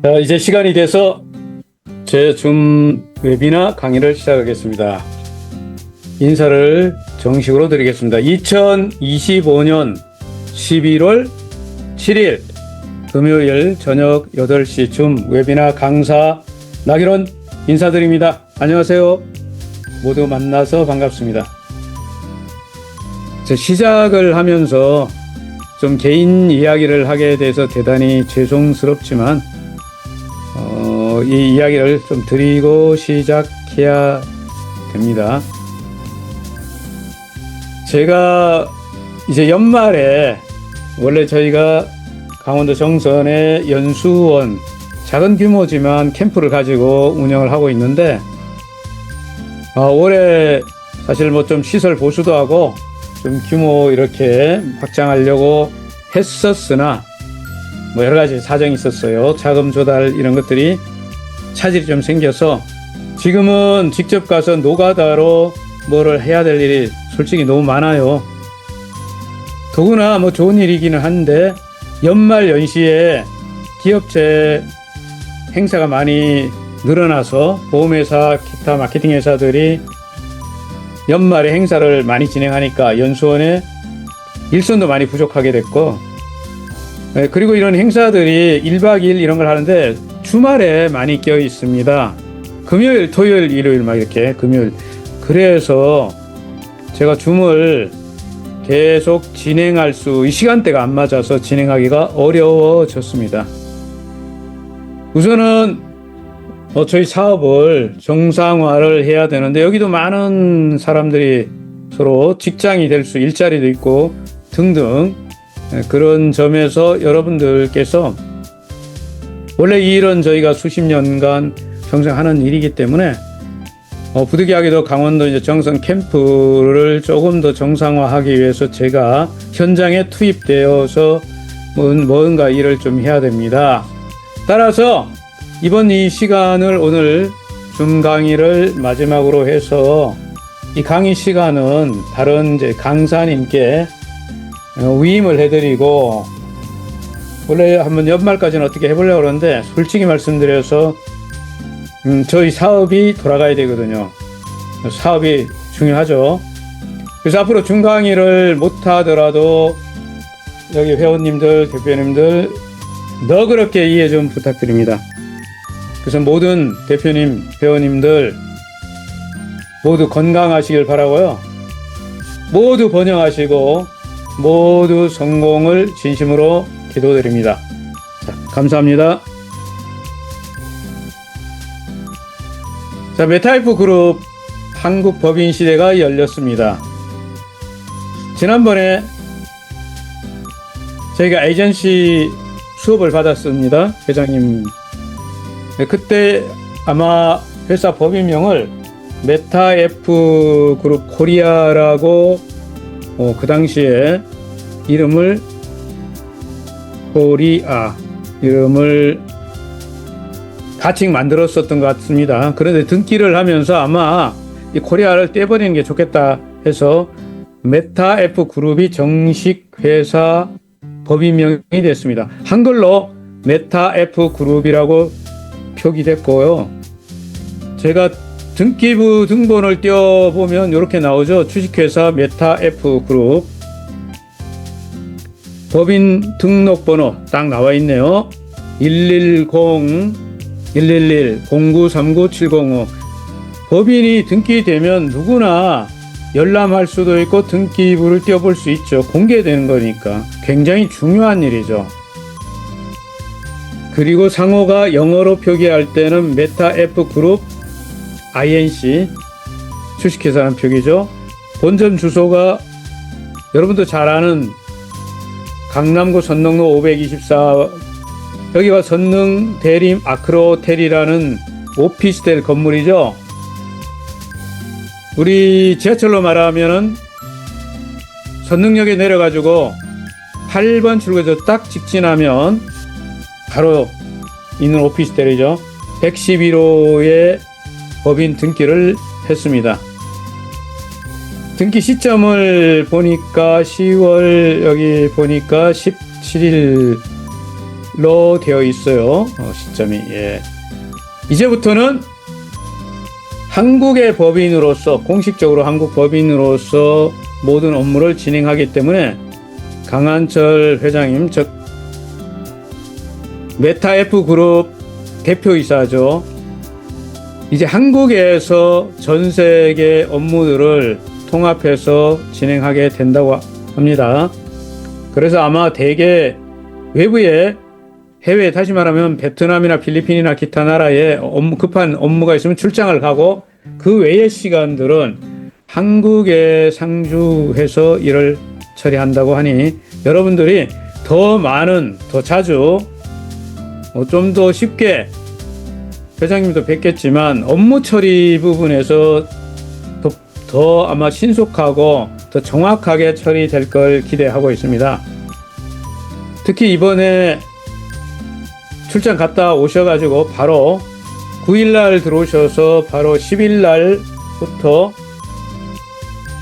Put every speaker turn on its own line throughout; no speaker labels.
자, 이제 시간이 돼서 제 줌 웨비나 강의를 시작하겠습니다. 인사를 정식으로 드리겠습니다. 2025년 11월 7일 금요일 저녁 8시 줌 웨비나 강사 나기론 인사드립니다. 안녕하세요. 모두 만나서 반갑습니다. 시작을 하면서 좀 개인 이야기를 하게 돼서 대단히 죄송스럽지만 이 이야기를 좀 드리고 시작해야 됩니다. 제가 이제 연말에 원래 저희가 강원도 정선의 연수원 작은 규모지만 캠프를 가지고 운영을 하고 있는데 올해 사실 뭐 좀 시설 보수도 하고 좀 규모 이렇게 확장하려고 했었으나 뭐 여러 가지 사정이 있었어요. 자금 조달 이런 것들이 차질이 좀 생겨서 지금은 직접 가서 노가다로 뭐를 해야 될 일이 솔직히 너무 많아요. 더구나 뭐 좋은 일이기는 한데 연말 연시에 기업체 행사가 많이 늘어나서 보험회사, 기타 마케팅 회사들이 연말에 행사를 많이 진행하니까 연수원에 일손도 많이 부족하게 됐고, 그리고 이런 행사들이 1박 2일 이런 걸 하는데 주말에 많이 껴 있습니다. 금요일, 토요일, 일요일 막 이렇게 금요일. 그래서 제가 줌을 계속 진행할 이 시간대가 안 맞아서 진행하기가 어려워졌습니다. 우선은 저희 사업을 정상화를 해야 되는데 여기도 많은 사람들이 서로 직장이 될 수 일자리도 있고 등등 그런 점에서 여러분들께서 원래 이 일은 저희가 수십 년간 평생 하는 일이기 때문에 부득이하게도 강원도 이제 정선 캠프를 조금 더 정상화하기 위해서 제가 현장에 투입되어서 뭔가 일을 좀 해야 됩니다. 따라서 이번 이 시간을 오늘 줌 강의를 마지막으로 해서 이 강의 시간은 다른 이제 강사님께 위임을 해드리고 원래 한번 연말까지는 어떻게 해보려고 그러는데 솔직히 말씀드려서 저희 사업이 돌아가야 되거든요. 사업이 중요하죠. 그래서 앞으로 줌 강의를 못하더라도 여기 회원님들, 대표님들 너그럽게 이해 좀 부탁드립니다. 그래서 모든 대표님, 회원님들 모두 건강하시길 바라고요. 모두 번영하시고 모두 성공을 진심으로 기도드립니다. 자, 감사합니다. 자, 메타이프 그룹 한국 법인 시대가 열렸습니다. 지난번에 저희가 에이전시 수업을 받았습니다. 회장님. 그때 아마 회사 법인명을 메타F 그룹 코리아라고 그 당시에 이름을 같이 만들었었던 것 같습니다. 그런데 등기를 하면서 아마 이 코리아를 떼버리는 게 좋겠다 해서 메타F 그룹이 정식 회사 법인명이 됐습니다. 한글로 메타F 그룹이라고 표기됐고요. 제가 등기부 등본을 띄워보면 이렇게 나오죠. 주식회사 메타F 그룹 법인 등록번호 딱 나와 있네요. 110-111-0939-705 법인이 등기되면 누구나 열람할 수도 있고 등기부를 띄워볼 수 있죠. 공개되는 거니까 굉장히 중요한 일이죠. 그리고 상호가 영어로 표기할 때는 메타F 그룹 INC 주식회사라는 표기죠. 본점 주소가 여러분도 잘 아는 강남구 선릉로 524 여기가 선릉 대림 아크로텔이라는 오피스텔 건물이죠. 우리 지하철로 말하면은 선릉역에 내려가지고 8번 출구에서 딱 직진하면 바로 있는 오피스텔이죠. 111호에 법인 등기를 했습니다. 등기 시점을 보니까 10월 여기 보니까 17일 11월로 되어 있어요. 시점이. 예. 이제부터는 한국의 법인으로서, 공식적으로 한국 법인으로서 모든 업무를 진행하기 때문에 강한철 회장님, 즉 메타F 그룹 대표이사죠. 이제 한국에서 전 세계 업무들을 통합해서 진행하게 된다고 합니다. 그래서 아마 대개 외부에, 해외, 다시 말하면 베트남이나 필리핀이나 기타 나라에 급한 업무가 있으면 출장을 가고, 그 외의 시간들은 한국에 상주해서 일을 처리한다고 하니, 여러분들이 더 많은, 더 자주, 좀 더 쉽게, 회장님도 뵙겠지만 업무 처리 부분에서 더 아마 신속하고 더 정확하게 처리될 걸 기대하고 있습니다. 특히 이번에 출장 갔다 오셔가지고 바로 9일날 들어오셔서 바로 10일날부터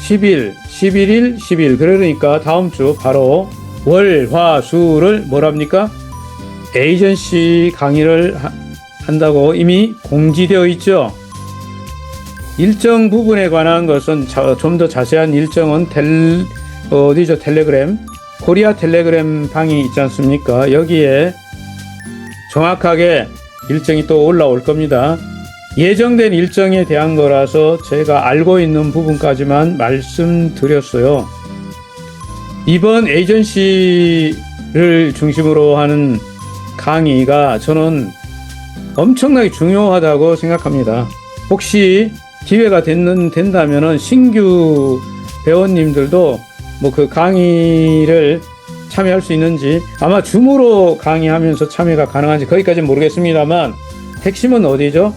10일, 11일, 10일, 그러니까 다음 주 바로 월, 화, 수를 뭐랍니까? 에이전시 강의를 한다고 이미 공지되어 있죠. 일정 부분에 관한 것은 좀 더 자세한 일정은 어디죠? 텔레그램, 코리아 텔레그램 방이 있지 않습니까? 여기에 정확하게 일정이 또 올라올 겁니다. 예정된 일정에 대한 거라서 제가 알고 있는 부분까지만 말씀드렸어요. 이번 에이전시를 중심으로 하는 강의가 저는 엄청나게 중요하다고 생각합니다. 혹시 기회가 된다면은 신규 회원님들도 뭐 그 강의를 참여할 수 있는지, 아마 줌으로 강의하면서 참여가 가능한지 거기까지는 모르겠습니다만, 핵심은 어디죠?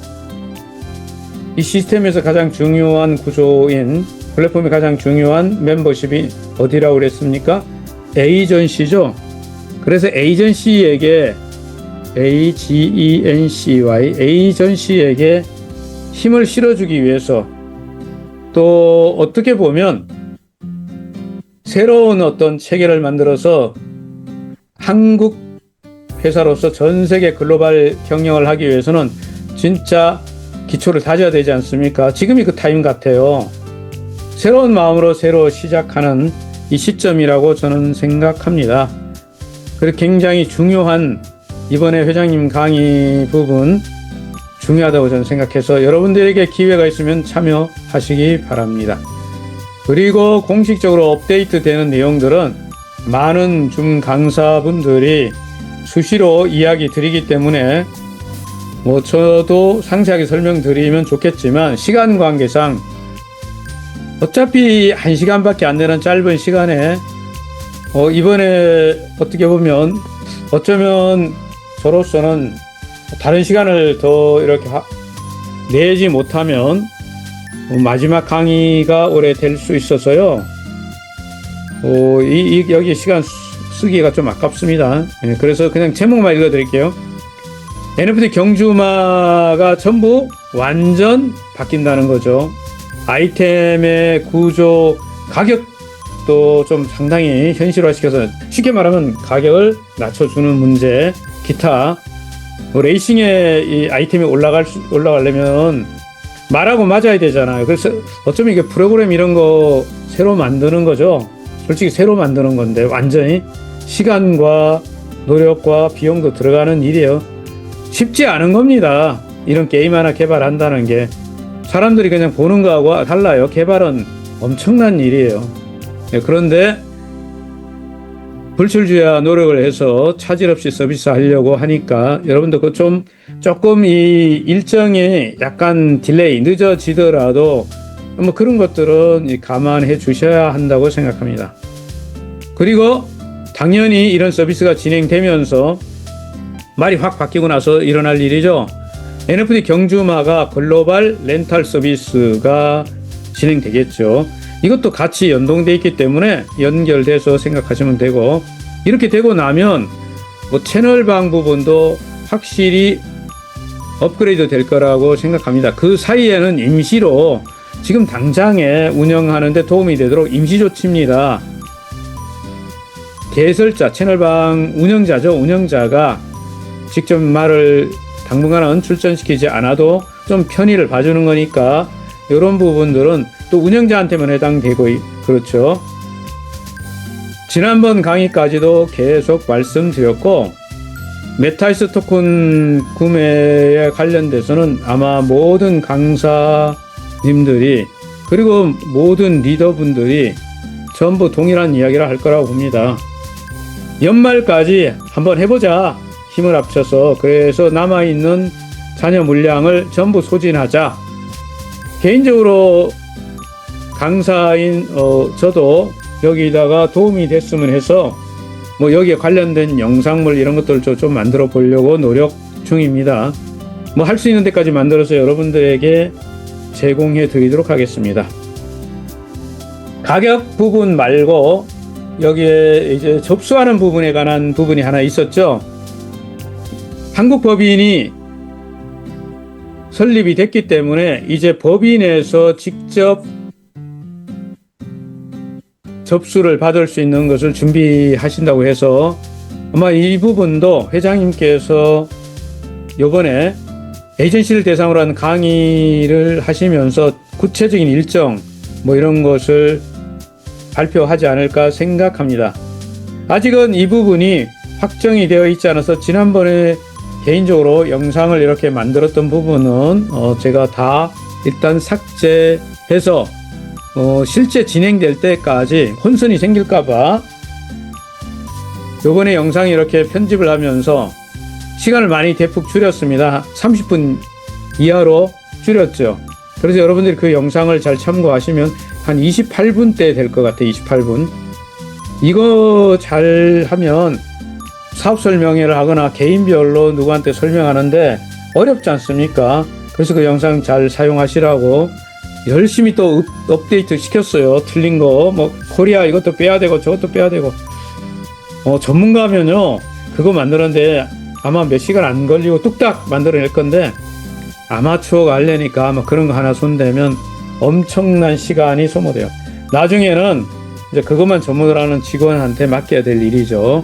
이 시스템에서 가장 중요한 구조인, 플랫폼이 가장 중요한 멤버십이 어디라고 그랬습니까? 에이전시죠. 그래서 에이전시에게, AGENCY, 에이전시에게 힘을 실어주기 위해서, 또 어떻게 보면 새로운 어떤 체계를 만들어서 한국 회사로서 전 세계 글로벌 경영을 하기 위해서는 진짜 기초를 다져야 되지 않습니까? 지금이 그 타임 같아요. 새로운 마음으로 새로 시작하는 이 시점이라고 저는 생각합니다. 그리고 굉장히 중요한, 이번에 회장님 강의 부분 중요하다고 저는 생각해서 여러분들에게 기회가 있으면 참여하시기 바랍니다. 그리고 공식적으로 업데이트 되는 내용들은 많은 줌 강사분들이 수시로 이야기 드리기 때문에 뭐 저도 상세하게 설명드리면 좋겠지만, 시간 관계상 어차피 1시간밖에 안 되는 짧은 시간에 이번에 어떻게 보면 어쩌면 저로서는 다른 시간을 더 이렇게 내지 못하면 마지막 강의가 올해 될 수 있어서요. 여기 시간 쓰기가 좀 아깝습니다. 그래서 그냥 제목만 읽어드릴게요. NFT 경주마가 전부 완전 바뀐다는 거죠. 아이템의 구조, 가격도 좀 상당히 현실화시켜서, 쉽게 말하면 가격을 낮춰주는 문제, 기타 레이싱에 이 아이템이 올라가려면 말하고 맞아야 되잖아요. 그래서 어쩌면 이게 프로그램 이런 거 새로 만드는 거죠. 솔직히 새로 만드는 건데 완전히 시간과 노력과 비용도 들어가는 일이에요. 쉽지 않은 겁니다. 이런 게임 하나 개발한다는 게 사람들이 그냥 보는 거하고 달라요. 개발은 엄청난 일이에요. 그런데 불출주야 노력을 해서 차질 없이 서비스 하려고 하니까 여러분들 조금 이 일정이 약간 딜레이, 늦어지더라도 뭐 그런 것들은 감안해 주셔야 한다고 생각합니다. 그리고 당연히 이런 서비스가 진행되면서 말이 확 바뀌고 나서 일어날 일이죠. NFT 경주마가 글로벌 렌탈 서비스가 진행되겠죠. 이것도 같이 연동되어 있기 때문에 연결돼서 생각하시면 되고, 이렇게 되고 나면 뭐 채널방 부분도 확실히 업그레이드 될 거라고 생각합니다. 그 사이에는 임시로 지금 당장에 운영하는 데 도움이 되도록 임시 조치입니다. 개설자, 채널방 운영자가 직접 말을 당분간은 출전시키지 않아도 좀 편의를 봐주는 거니까 이런 부분들은 또 운영자한테만 해당되고 그렇죠. 지난번 강의까지도 계속 말씀드렸고 메타이스 토큰 구매에 관련돼서는 아마 모든 강사님들이 그리고 모든 리더분들이 전부 동일한 이야기를 할 거라고 봅니다. 연말까지 한번 해보자. 힘을 합쳐서. 그래서 남아있는 잔여 물량을 전부 소진하자. 개인적으로 강사인 저도 여기다가 도움이 됐으면 해서 뭐 여기에 관련된 영상물 이런 것들을 좀 만들어 보려고 노력 중입니다. 뭐 할 수 있는 데까지 만들어서 여러분들에게 제공해 드리도록 하겠습니다. 가격 부분 말고 여기에 이제 접수하는 부분에 관한 부분이 하나 있었죠. 한국 법인이 설립이 됐기 때문에 이제 법인에서 직접 접수를 받을 수 있는 것을 준비하신다고 해서 아마 이 부분도 회장님께서 요번에 에이전시를 대상으로 한 강의를 하시면서 구체적인 일정 뭐 이런 것을 발표하지 않을까 생각합니다. 아직은 이 부분이 확정이 되어 있지 않아서 지난번에 개인적으로 영상을 이렇게 만들었던 부분은 제가 다 일단 삭제해서 실제 진행될 때까지 혼선이 생길까봐 요번에 영상 이렇게 편집을 하면서 시간을 많이 대폭 줄였습니다. 30분 이하로 줄였죠. 그래서 여러분들이 그 영상을 잘 참고하시면 한 28분대 될 것 같아요. 28분. 이거 잘 하면 사업 설명회를 하거나 개인별로 누구한테 설명하는데 어렵지 않습니까? 그래서 그 영상 잘 사용하시라고 열심히 또 업데이트 시켰어요. 틀린 거, 뭐 코리아 이것도 빼야 되고 저것도 빼야 되고. 전문가면요 그거 만드는데 아마 몇 시간 안 걸리고 뚝딱 만들어낼 건데 아마추어가 하려니까 아마 그런 거 하나 손대면 엄청난 시간이 소모돼요. 나중에는 이제 그것만 전문으로 하는 직원한테 맡겨야 될 일이죠.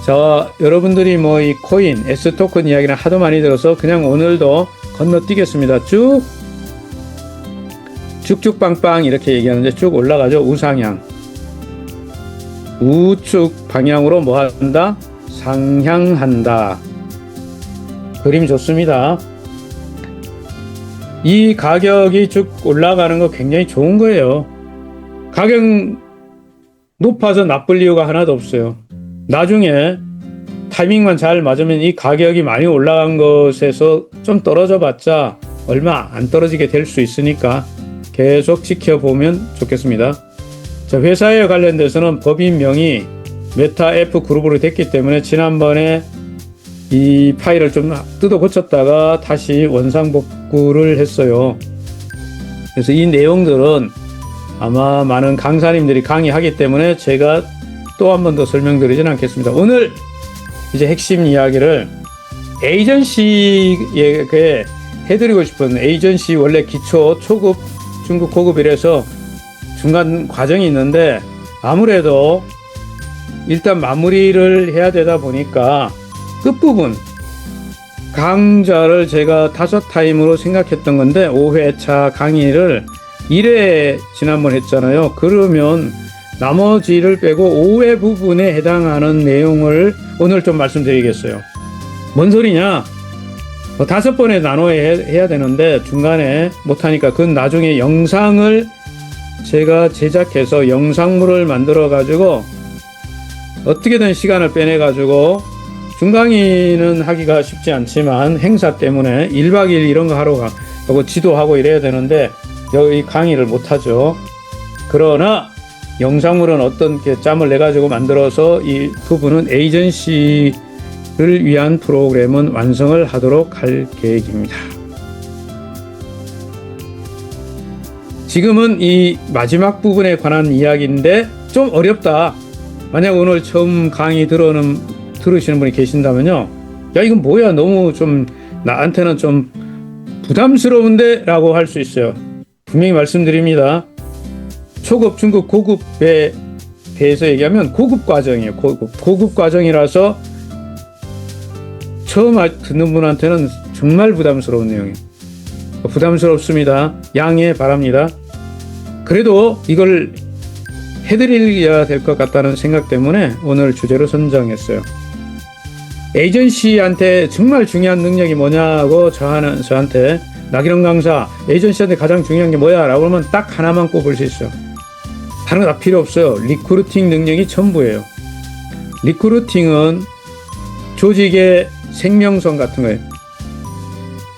자, 여러분들이 뭐 이 코인, S 토큰 이야기를 하도 많이 들어서 그냥 오늘도 건너뛰겠습니다. 쭉쭉빵빵 이렇게 얘기하는데 쭉 올라가죠. 우상향. 우측 방향으로 뭐 한다? 상향한다. 그림 좋습니다. 이 가격이 쭉 올라가는 거 굉장히 좋은 거예요. 가격 높아서 나쁠 이유가 하나도 없어요. 나중에 타이밍만 잘 맞으면 이 가격이 많이 올라간 것에서 좀 떨어져 봤자 얼마 안 떨어지게 될 수 있으니까 계속 지켜보면 좋겠습니다. 자, 회사에 관련돼서는 법인명이 메타 F 그룹으로 됐기 때문에 지난번에 이 파일을 좀 뜯어 고쳤다가 다시 원상복구를 했어요. 그래서 이 내용들은 아마 많은 강사님들이 강의하기 때문에 제가 또 한 번 더 설명드리진 않겠습니다. 오늘 이제 핵심 이야기를 에이전시에게 해드리고 싶은 에이전시 원래 기초, 초급, 중급, 고급이라서 중간 과정이 있는데 아무래도 일단 마무리를 해야 되다 보니까 끝부분 강좌를 제가 5타임으로 생각했던 건데 5회차 강의를 1회 지난번 했잖아요. 그러면 나머지를 빼고 5회 부분에 해당하는 내용을 오늘 좀 말씀드리겠어요. 뭔 소리냐? 5번에 나눠 해야 되는데 중간에 못하니까 그건 나중에 영상을 제가 제작해서 영상물을 만들어 가지고 어떻게든 시간을 빼내 가지고 중강의는 하기가 쉽지 않지만 행사 때문에 1박 2일 이런 거 하러 가고 지도하고 이래야 되는데 여기 강의를 못하죠. 그러나 영상물은 어떤 짬을 내 가지고 만들어서 이 부분은 에이전시를 위한 프로그램은 완성을 하도록 할 계획입니다. 지금은 이 마지막 부분에 관한 이야기인데 좀 어렵다. 만약 오늘 처음 강의 들으시는 분이 계신다면요. 야, 이건 뭐야? 너무 좀 나한테는 좀 부담스러운데? 라고 할 수 있어요. 분명히 말씀드립니다. 초급, 중급, 고급에 대해서 얘기하면 고급 과정이에요. 고급 과정이라서 처음 듣는 분한테는 정말 부담스러운 내용이에요. 부담스럽습니다. 양해 바랍니다. 그래도 이걸 해드려야 될 것 같다는 생각 때문에 오늘 주제로 선정했어요. 에이전시한테 정말 중요한 능력이 뭐냐고 저한테 나기령 강사, 에이전시한테 가장 중요한 게 뭐야? 라고 하면 딱 하나만 꼽을 수 있어요. 다른 거 다 필요 없어요. 리크루팅 능력이 전부예요. 리크루팅은 조직의 생명선 같은 거예요.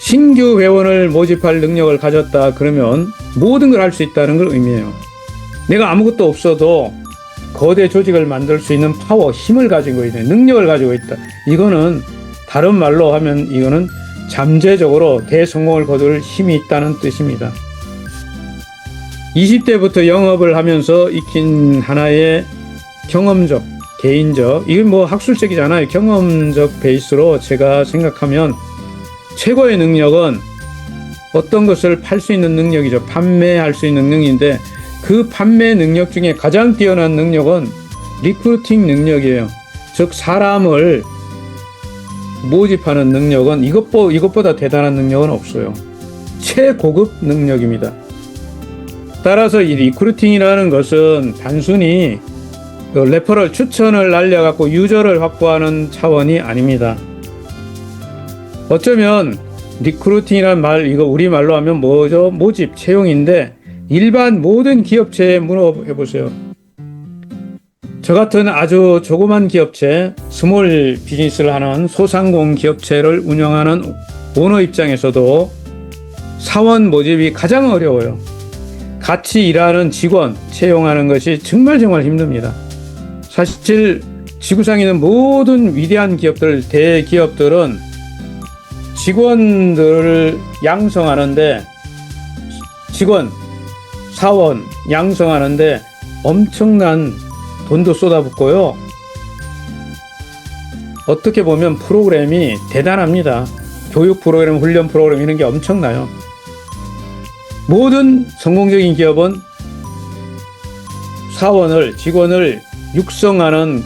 신규 회원을 모집할 능력을 가졌다 그러면 모든 걸 할 수 있다는 걸 의미해요. 내가 아무것도 없어도 거대 조직을 만들 수 있는 파워, 힘을 가지고 있는 능력을 가지고 있다. 이거는 다른 말로 하면 이거는 잠재적으로 대성공을 거둘 힘이 있다는 뜻입니다. 20대부터 영업을 하면서 익힌 하나의 경험적, 개인적, 이건 뭐 학술적이잖아요. 경험적 베이스로 제가 생각하면 최고의 능력은 어떤 것을 팔 수 있는 능력이죠. 판매할 수 있는 능력인데 그 판매 능력 중에 가장 뛰어난 능력은 리크루팅 능력이에요. 즉 사람을 모집하는 능력은 이것보다 대단한 능력은 없어요. 최고급 능력입니다. 따라서 이 리크루팅이라는 것은 단순히 레퍼럴 추천을 날려갖고 유저를 확보하는 차원이 아닙니다. 어쩌면 리크루팅이란 말, 이거 우리말로 하면 뭐죠? 모집, 채용인데 일반 모든 기업체에 물어보세요. 저 같은 아주 조그만 기업체, 스몰 비즈니스를 하는 소상공 기업체를 운영하는 오너 입장에서도 사원 모집이 가장 어려워요. 같이 일하는 직원 채용하는 것이 정말 힘듭니다. 사실 지구상에 있는 모든 위대한 기업들, 대기업들은 직원들을 양성하는데 직원, 사원 양성하는데 엄청난 돈도 쏟아붓고요. 어떻게 보면 프로그램이 대단합니다. 교육 프로그램, 훈련 프로그램 이런 게 엄청나요. 모든 성공적인 기업은 사원을, 직원을 육성하는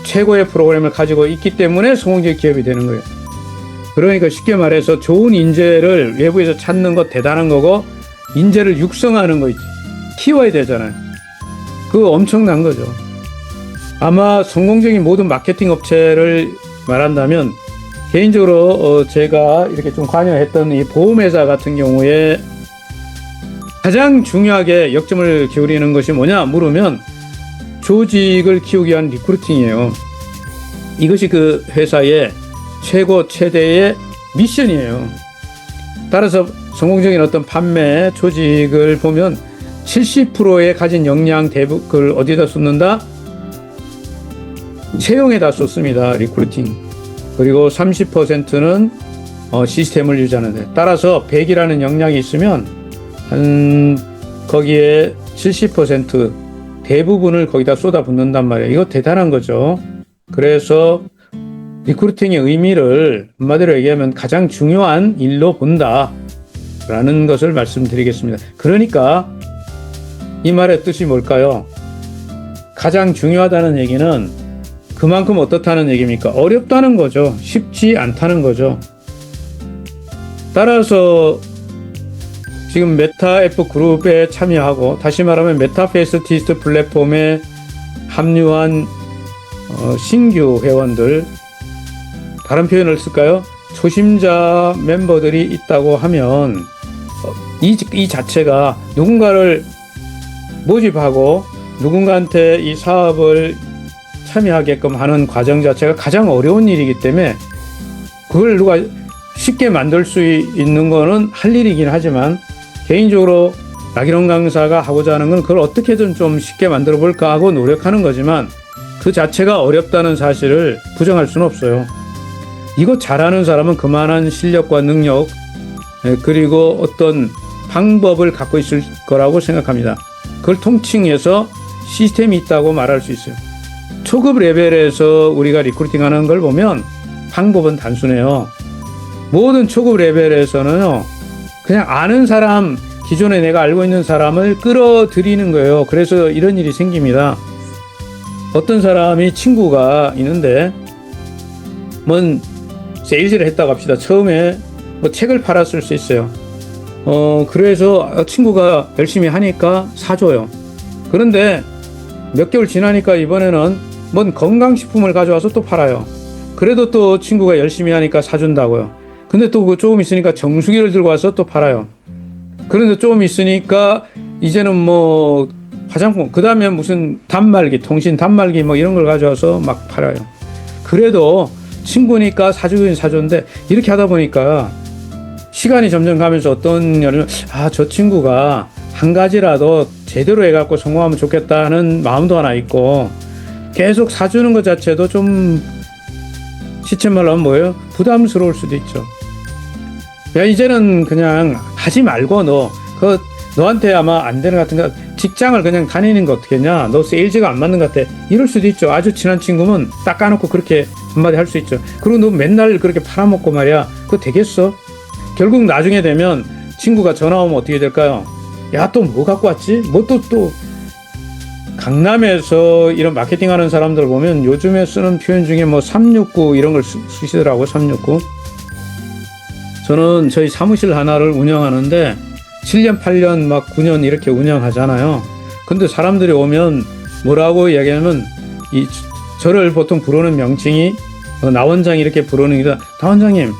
최고의 프로그램을 가지고 있기 때문에 성공적인 기업이 되는 거예요. 그러니까 쉽게 말해서 좋은 인재를 외부에서 찾는 거 대단한 거고 인재를 육성하는 거 있지. 키워야 되잖아요. 그거 엄청난 거죠. 아마 성공적인 모든 마케팅 업체를 말한다면 개인적으로 제가 이렇게 좀 관여했던 이 보험회사 같은 경우에 가장 중요하게 역점을 기울이는 것이 뭐냐 물으면 조직을 키우기 위한 리크루팅이에요. 이것이 그 회사의 최대의 미션이에요. 따라서 성공적인 어떤 판매 조직을 보면 70%의 가진 역량 대부분을 어디다 쏟는다? 채용에다 쏟습니다. 리크루팅. 그리고 30%는 시스템을 유지하는데, 따라서 100이라는 역량이 있으면 거기에 70% 대부분을 거기다 쏟아붓는단 말이에요. 이거 대단한 거죠. 그래서 리크루팅의 의미를 한마디로 얘기하면 가장 중요한 일로 본다라는 것을 말씀드리겠습니다. 그러니까 이 말의 뜻이 뭘까요? 가장 중요하다는 얘기는 그만큼 어떻다는 얘기입니까? 어렵다는 거죠. 쉽지 않다는 거죠. 따라서 지금 메타F 그룹에 참여하고, 다시 말하면 메타페이스티스트 플랫폼에 합류한 신규 회원들, 다른 표현을 쓸까요? 초심자 멤버들이 있다고 하면 이 자체가 누군가를 모집하고 누군가한테 이 사업을 참여하게끔 하는 과정 자체가 가장 어려운 일이기 때문에 그걸 누가 쉽게 만들 수 있는 거는 할 일이긴 하지만, 개인적으로 나기령 강사가 하고자 하는 건 그걸 어떻게든 좀 쉽게 만들어 볼까 하고 노력하는 거지만 그 자체가 어렵다는 사실을 부정할 수는 없어요. 이거 잘하는 사람은 그만한 실력과 능력 그리고 어떤 방법을 갖고 있을 거라고 생각합니다. 그걸 통칭해서 시스템이 있다고 말할 수 있어요. 초급 레벨에서 우리가 리크루팅하는 걸 보면 방법은 단순해요. 모든 초급 레벨에서는요, 그냥 아는 사람, 기존에 내가 알고 있는 사람을 끌어들이는 거예요. 그래서 이런 일이 생깁니다. 어떤 사람이 친구가 있는데 세일즈를 했다고 합시다. 처음에 뭐 책을 팔았을 수 있어요. 그래서 친구가 열심히 하니까 사줘요. 그런데 몇 개월 지나니까 이번에는 뭔 건강식품을 가져와서 또 팔아요. 그래도 또 친구가 열심히 하니까 사준다고요. 근데 또 조금 있으니까 정수기를 들고 와서 또 팔아요. 그런데 조금 있으니까 이제는 뭐 화장품, 그 다음에 무슨 단말기, 통신 단말기 뭐 이런 걸 가져와서 막 팔아요. 그래도 친구니까 사주긴 사줬는데 이렇게 하다 보니까 시간이 점점 가면서 어떤 여름은 저 친구가 한 가지라도 제대로 해갖고 성공하면 좋겠다는 마음도 하나 있고 계속 사주는 것 자체도 좀 시쳇말로 하면 뭐예요? 부담스러울 수도 있죠. 야, 이제는 그냥 하지 말고 너한테 아마 안 되는 것 같은가 직장을 그냥 다니는 거 어떻겠냐? 너 세일즈가 안 맞는 것 같아. 이럴 수도 있죠. 아주 친한 친구면 딱 까놓고 그렇게 한마디 할 수 있죠. 그리고 너 맨날 그렇게 팔아먹고 말이야. 그거 되겠어? 결국 나중에 되면 친구가 전화 오면 어떻게 될까요? 야, 또 뭐 갖고 왔지? 뭐 또 강남에서 이런 마케팅 하는 사람들 보면 요즘에 쓰는 표현 중에 뭐 369 이런 걸 쓰시더라고요. 369. 저는 저희 사무실 하나를 운영하는데 7년, 8년, 막 9년 이렇게 운영하잖아요. 근데 사람들이 오면 뭐라고 이야기하면 저를 보통 부르는 명칭이 나 원장 이렇게 부르는 게 나 원장님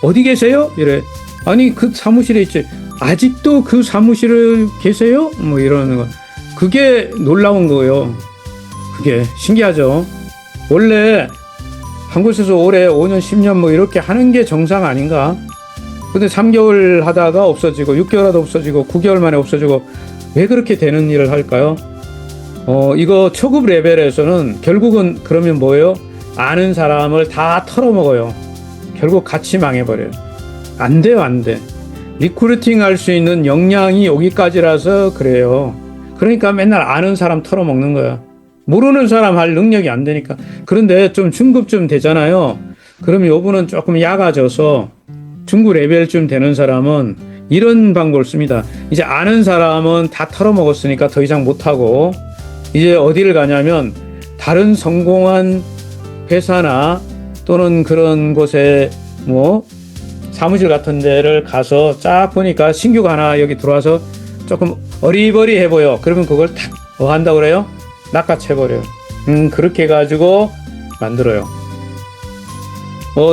어디 계세요? 이래. 아니 그 사무실에 있지. 아직도 그 사무실에 계세요? 뭐 이러는 거. 그게 놀라운 거예요. 그게 신기하죠. 원래 한 곳에서 오래 5년, 10년 뭐 이렇게 하는 게 정상 아닌가? 근데 3개월 하다가 없어지고 6개월 하다 없어지고 9개월 만에 없어지고 왜 그렇게 되는 일을 할까요? 이거 초급 레벨에서는 결국은 그러면 뭐예요? 아는 사람을 다 털어먹어요. 결국 같이 망해버려요. 안 돼요, 안 돼. 리크루팅 할 수 있는 역량이 여기까지라서 그래요. 그러니까 맨날 아는 사람 털어먹는 거야. 모르는 사람 할 능력이 안 되니까. 그런데 좀 중급쯤 되잖아요. 그러면 요분은 조금 약아져서 중급 레벨쯤 되는 사람은 이런 방법을 씁니다. 이제 아는 사람은 다 털어먹었으니까 더 이상 못하고 이제 어디를 가냐면 다른 성공한 회사나 또는 그런 곳에 뭐 사무실 같은 데를 가서 쫙 보니까 신규가 하나 여기 들어와서 조금 어리버리해 보여. 그러면 그걸 탁 뭐 한다고 그래요? 낚아채버려요. 그렇게 해가지고 만들어요.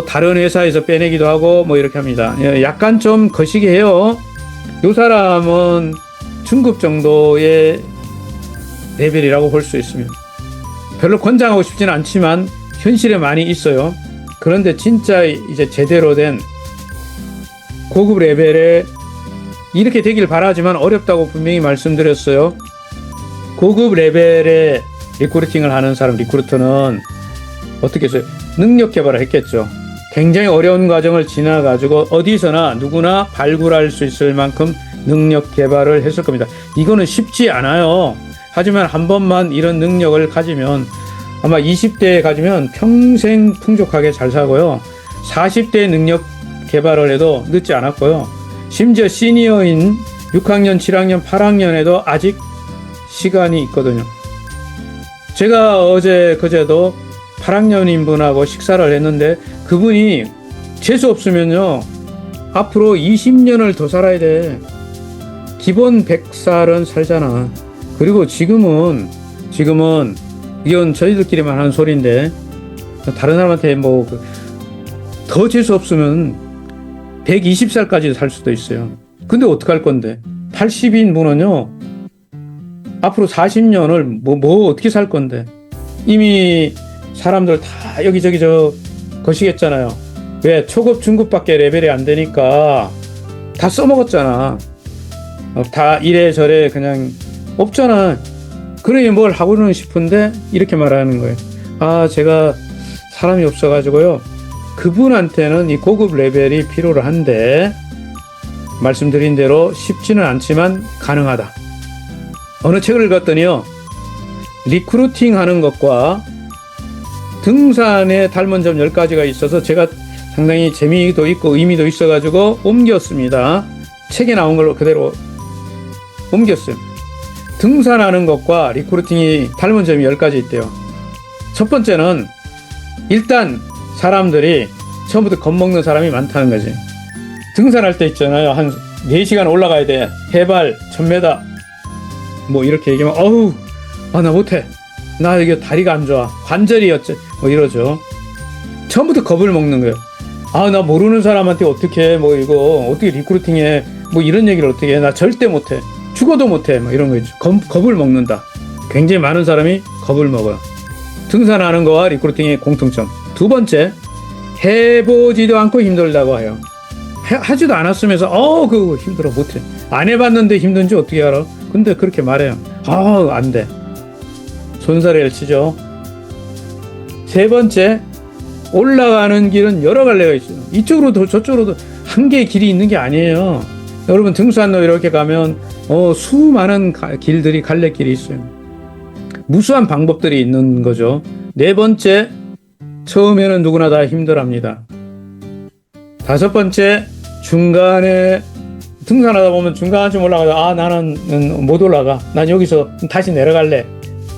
다른 회사에서 빼내기도 하고 뭐 이렇게 합니다. 약간 좀 거시기 해요. 이 사람은 중급 정도의 레벨이라고 볼 수 있습니다. 별로 권장하고 싶지는 않지만 현실에 많이 있어요. 그런데 진짜 이제 제대로 된 고급 레벨에 이렇게 되길 바라지만 어렵다고 분명히 말씀드렸어요. 고급 레벨의 리크루팅을 하는 사람, 리크루터는 어떻게 했어요? 능력 개발을 했겠죠. 굉장히 어려운 과정을 지나가지고 어디서나 누구나 발굴할 수 있을 만큼 능력 개발을 했을 겁니다. 이거는 쉽지 않아요. 하지만 한 번만 이런 능력을 가지면 아마 20대에 가지면 평생 풍족하게 잘 사고요. 40대 능력 개발을 해도 늦지 않았고요. 심지어 시니어인 6학년, 7학년, 8학년에도 아직 시간이 있거든요. 제가 그제도 8학년인 분하고 식사를 했는데 그분이 재수 없으면요 앞으로 20년을 더 살아야 돼. 기본 100살은 살잖아. 그리고 지금은 이건 저희들끼리만 하는 소리인데 다른 사람한테 뭐 더 재수 없으면 120살까지 살 수도 있어요. 근데 어떡할 건데 80인 분은요 앞으로 40년을 뭐 어떻게 살 건데 이미 사람들 다 여기저기 거시겠잖아요. 왜? 초급 중급밖에 레벨이 안 되니까 다 써먹었잖아. 다 이래저래 그냥 없잖아. 그러니 뭘 하고는 싶은데 이렇게 말하는 거예요. 제가 사람이 없어가지고요 그분한테는 이 고급 레벨이 필요로 한데 말씀드린 대로 쉽지는 않지만 가능하다. 어느 책을 읽었더니요 리크루팅 하는 것과 등산에 닮은 점 10가지가 있어서 제가 상당히 재미도 있고 의미도 있어가지고 옮겼습니다. 책에 나온 걸로 그대로 옮겼어요. 등산하는 것과 리크루팅이 닮은 점이 10가지 있대요. 첫 번째는 일단 사람들이 처음부터 겁먹는 사람이 많다는 거지. 등산할 때 있잖아요. 한 4시간 올라가야 돼. 해발 1000m. 뭐 이렇게 얘기하면 어우, 나 못해. 나 이게 다리가 안 좋아. 관절이 어째 뭐 이러죠. 처음부터 겁을 먹는 거예요. 나 모르는 사람한테 어떻게 뭐 이거 어떻게 리크루팅해 뭐 이런 얘기를 어떻게 해. 나 절대 못해. 죽어도 못해. 뭐 이런 거 있죠. 겁을 먹는다. 굉장히 많은 사람이 겁을 먹어요. 등산하는 거와 리크루팅의 공통점. 두 번째, 해보지도 않고 힘들다고 해요. 하지도 않았으면서 그거 힘들어 못해. 안 해봤는데 힘든지 어떻게 알아? 근데 그렇게 말해요. 안 돼. 손사래를 치죠. 세 번째, 올라가는 길은 여러 갈래가 있어요. 이쪽으로도 저쪽으로도 한 개의 길이 있는 게 아니에요. 여러분 등산로 이렇게 가면 수많은 길들이 갈래길이 있어요. 무수한 방법들이 있는 거죠. 네 번째, 처음에는 누구나 다 힘들합니다. 다섯 번째, 중간에 등산하다 보면 중간쯤 올라가다 나는 못 올라가. 난 여기서 다시 내려갈래.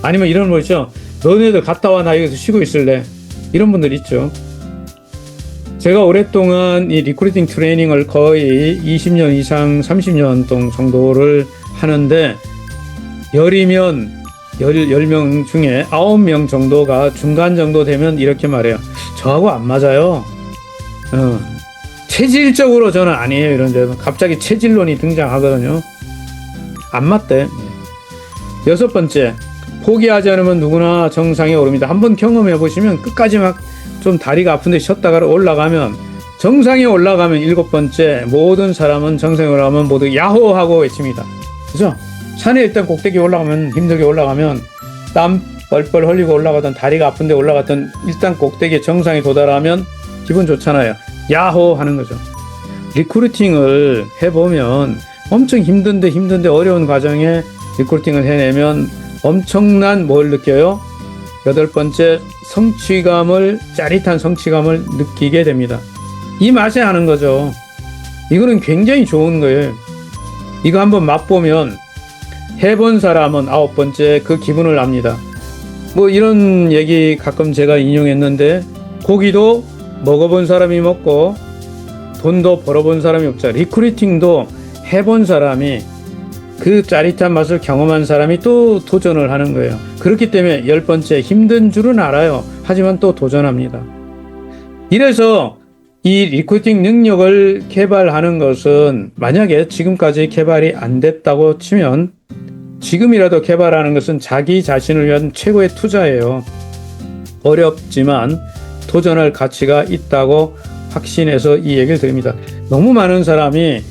아니면 이런 거 있죠. 너네들 갔다 와. 나 여기서 쉬고 있을래. 이런 분들 있죠. 제가 오랫동안 이 리크루팅 트레이닝을 거의 20년 이상 30년 정도를 하는데 10명 중에 9명 정도가 중간 정도 되면 이렇게 말해요. 저하고 안 맞아요. 체질적으로 저는 아니에요. 이런데 갑자기 체질론이 등장하거든요. 안 맞대. 여섯 번째, 포기하지 않으면 누구나 정상에 오릅니다. 한번 경험해 보시면 끝까지 막 좀 다리가 아픈데 쉬었다가 올라가면 정상에 올라가면 일곱 번째, 모든 사람은 정상에 올라가면 모두 야호 하고 외칩니다. 그죠? 산에 일단 꼭대기 올라가면 힘들게 올라가면 땀 뻘뻘 흘리고 올라가던 다리가 아픈데 올라갔던 일단 꼭대기 정상에 도달하면 기분 좋잖아요. 야호 하는 거죠. 리크루팅을 해보면 엄청 힘든데 어려운 과정에 리크루팅을 해내면 엄청난 뭘 느껴요? 여덟 번째, 짜릿한 성취감을 느끼게 됩니다. 이 맛에 하는 거죠. 이거는 굉장히 좋은 거예요. 이거 한번 맛보면 해본 사람은 아홉 번째 그 기분을 압니다. 뭐 이런 얘기 가끔 제가 인용했는데 고기도 먹어본 사람이 먹고 돈도 벌어본 사람이 없죠. 리크루팅도 해본 사람이 그 짜릿한 맛을 경험한 사람이 또 도전을 하는 거예요. 그렇기 때문에 열 번째, 힘든 줄은 알아요. 하지만 또 도전합니다. 이래서 이 리크루팅 능력을 개발하는 것은 만약에 지금까지 개발이 안 됐다고 치면 지금이라도 개발하는 것은 자기 자신을 위한 최고의 투자예요. 어렵지만 도전할 가치가 있다고 확신해서 이 얘기를 드립니다. 너무 많은 사람이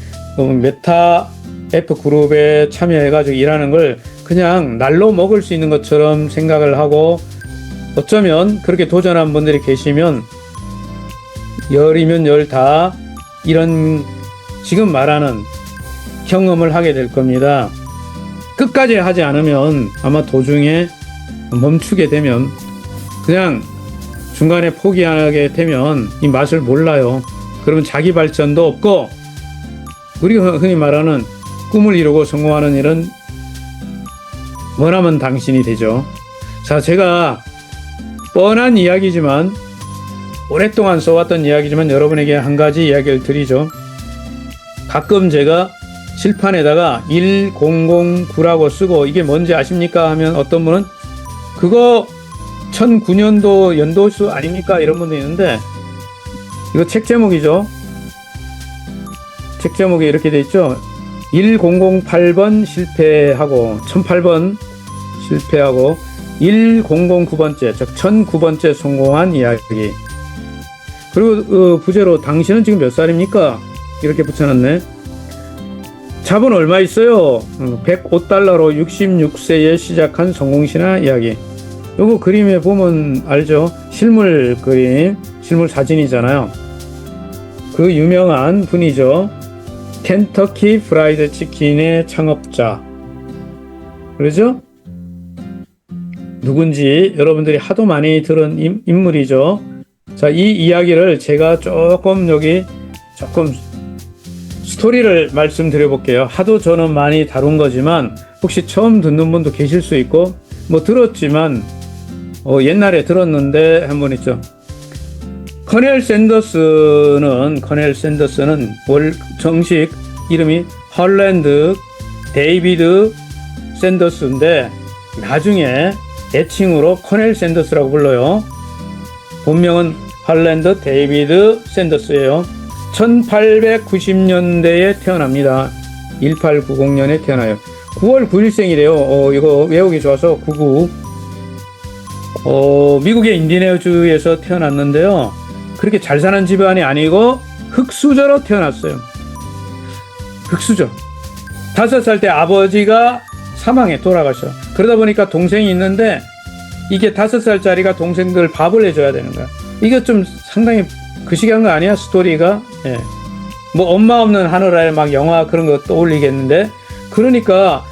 메타 F그룹에 참여해가지고 일하는 걸 그냥 날로 먹을 수 있는 것처럼 생각을 하고 어쩌면 그렇게 도전한 분들이 계시면 열이면 열 다 이런 지금 말하는 경험을 하게 될 겁니다. 끝까지 하지 않으면 아마 도중에 멈추게 되면 그냥 중간에 포기하게 되면 이 맛을 몰라요. 그러면 자기 발전도 없고 우리가 흔히 말하는 꿈을 이루고 성공하는 일은 원하면 당신이 되죠. 자, 제가 뻔한 이야기지만 오랫동안 써왔던 이야기지만 여러분에게 한 가지 이야기를 드리죠. 가끔 제가 칠판에다가 1009라고 쓰고 이게 뭔지 아십니까? 하면 어떤 분은 그거 1009년도 연도수 아닙니까? 이런 분도 있는데 이거 책 제목이죠. 책 제목이 이렇게 돼 있죠. 1008번 실패하고 1008번 실패하고 1009번째 즉 1009번째 성공한 이야기. 그리고 부제로 당신은 지금 몇 살입니까? 이렇게 붙여놨네. 자본 얼마 있어요? 105달러로 66세에 시작한 성공신화 이야기. 요거 그림에 보면 알죠? 실물 그림, 실물 사진이잖아요. 그 유명한 분이죠. 켄터키 프라이드 치킨의 창업자. 그러죠? 누군지 여러분들이 하도 많이 들은 인물이죠. 자, 이 이야기를 제가 조금 스토리를 말씀드려 볼게요. 하도 저는 많이 다룬 거지만 혹시 처음 듣는 분도 계실 수 있고 뭐 들었지만 옛날에 들었는데 한 번 있죠. 커넬 샌더스는 정식 이름이 헐랜드 데이비드 샌더스인데 나중에 애칭으로 커넬 샌더스라고 불러요. 본명은 헐랜드 데이비드 샌더스예요. 1890년대에 태어납니다. 1890년에 태어나요. 9월 9일생이래요. 이거 외우기 좋아서 99. 미국의 인디애나주에서 태어났는데요. 그렇게 잘 사는 집안이 아니고 흙수저로 태어났어요. 흙수저. 5살 때 아버지가 사망해 돌아가셔. 그러다 보니까 동생이 있는데 이게 5살짜리가 동생들 밥을 해줘야 되는 거야. 이게 좀 상당히 그시기한 거 아니야? 스토리가. 예. 뭐 엄마 없는 하늘아래 막 영화 그런 거 떠올리겠는데, 그러니까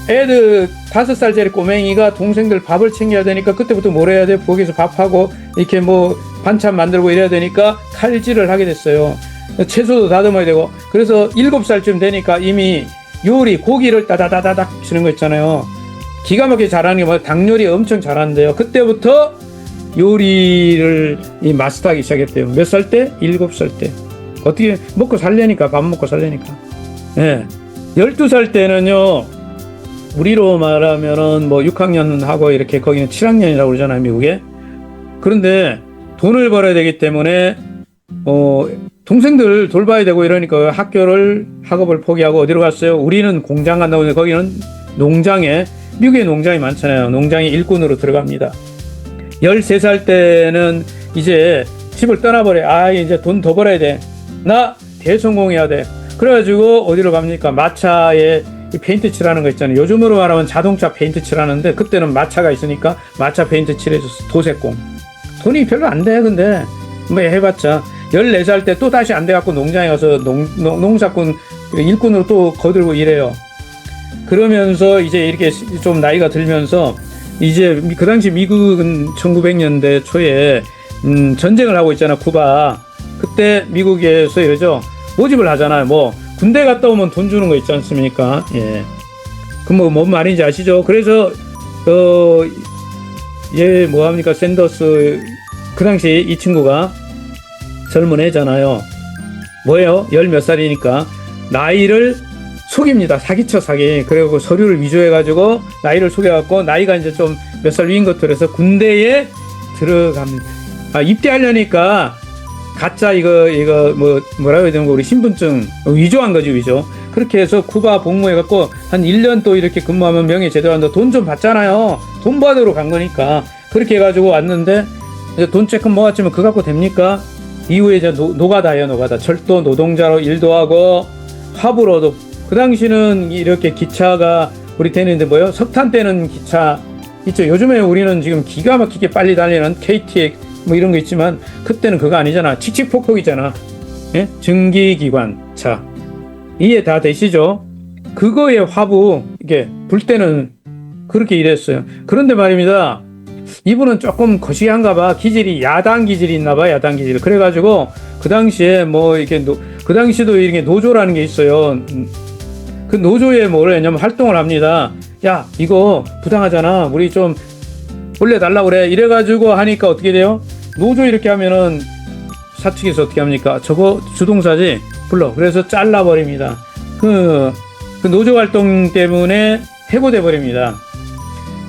애들 5살짜리 꼬맹이가 동생들 밥을 챙겨야 되니까 그때부터 뭘 해야 돼? 부엌에서 밥하고 이렇게 뭐 반찬 만들고 이래야 되니까 칼질을 하게 됐어요. 채소도 다듬어야 되고. 그래서 7살쯤 되니까 이미 요리, 고기를 따다다다닥 치는 거 있잖아요. 기가 막히게 잘하는 게 뭐 닭요리 엄청 잘하는데요. 그때부터 요리를 마스터하기 시작했대요. 몇 살 때? 7살 때. 어떻게 먹고 살려니까, 밥 먹고 살려니까. 예. 12살 때는요, 우리로 말하면은 뭐 6학년 하고 이렇게 거기는 7학년이라고 그러잖아요, 미국에. 그런데 돈을 벌어야 되기 때문에, 동생들 돌봐야 되고 이러니까 학업을 포기하고 어디로 갔어요? 우리는 공장 간다고 하는데 거기는 농장에, 미국에 농장이 많잖아요. 농장에 일꾼으로 들어갑니다. 13살 때는 이제 집을 떠나버려. 이제 돈 더 벌어야 돼. 나 대성공해야 돼. 그래가지고 어디로 갑니까? 마차에 페인트 칠하는 거 있잖아요. 요즘으로 말하면 자동차 페인트 칠하는데 그때는 마차가 있으니까 마차 페인트 칠해줬어. 도색공. 돈이 별로 안 돼. 근데 뭐 해봤자 14살 때 또 다시 안 돼갖고 농장에 가서 농사꾼 일꾼으로 또 거들고 이래요. 그러면서 이제 이렇게 좀 나이가 들면서 이제 그 당시 미국은 1900년대 초에 전쟁을 하고 있잖아, 쿠바. 그때 미국에서 이러죠. 모집을 하잖아요. 뭐 군대 갔다 오면 돈 주는 거 있지 않습니까? 예. 그럼 뭔 말인지 아시죠? 그래서 얘 뭐합니까? 샌더스, 그 당시 이 친구가 젊은 애잖아요. 뭐예요? 10몇 살이니까 나이를 속입니다. 사기쳐 사기. 그리고 서류를 위조해가지고 나이를 속여갖고 나이가 이제 좀 몇 살 위인 것들에서 군대에 들어갑니다. 입대하려니까 가짜 이거 뭐라고 해야 되는 거, 우리 신분증 위조한 거지, 위조. 그렇게 해서 쿠바 복무해갖고 한 1년 또 이렇게 근무하면 명예 제대한다. 돈 좀 받잖아요. 돈 받으러 간 거니까. 그렇게 해가지고 왔는데 이제 돈 조금 모았지만 그거 갖고 됩니까? 이후에 이제 노가다예요, 노가다. 철도 노동자로 일도 하고 화부로도. 그 당시는 이렇게 기차가 우리 되는데 뭐요? 석탄 때는 기차 있죠. 요즘에 우리는 지금 기가 막히게 빨리 달리는 KTX 뭐 이런 거 있지만 그때는 그거 아니잖아. 칙칙폭폭이잖아. 예? 증기기관차. 이해 다 되시죠? 그거에 화부, 이게 불 때는 그렇게 일했어요. 그런데 말입니다. 이분은 조금 거시기한가 봐. 기질이 야당 기질이 있나 봐. 야당 기질. 그래가지고 그 당시에 뭐 이렇게 그 당시도 이렇게 노조라는 게 있어요. 그 노조에 뭐를 했냐면 활동을 합니다. 야, 이거 부당하잖아. 우리 좀 올려달라고 그래. 이래가지고 하니까 어떻게 돼요? 노조 이렇게 하면은 사측에서 어떻게 합니까? 저거 주동사지? 불러. 그래서 잘라버립니다. 그 노조 활동 때문에 해고돼 버립니다.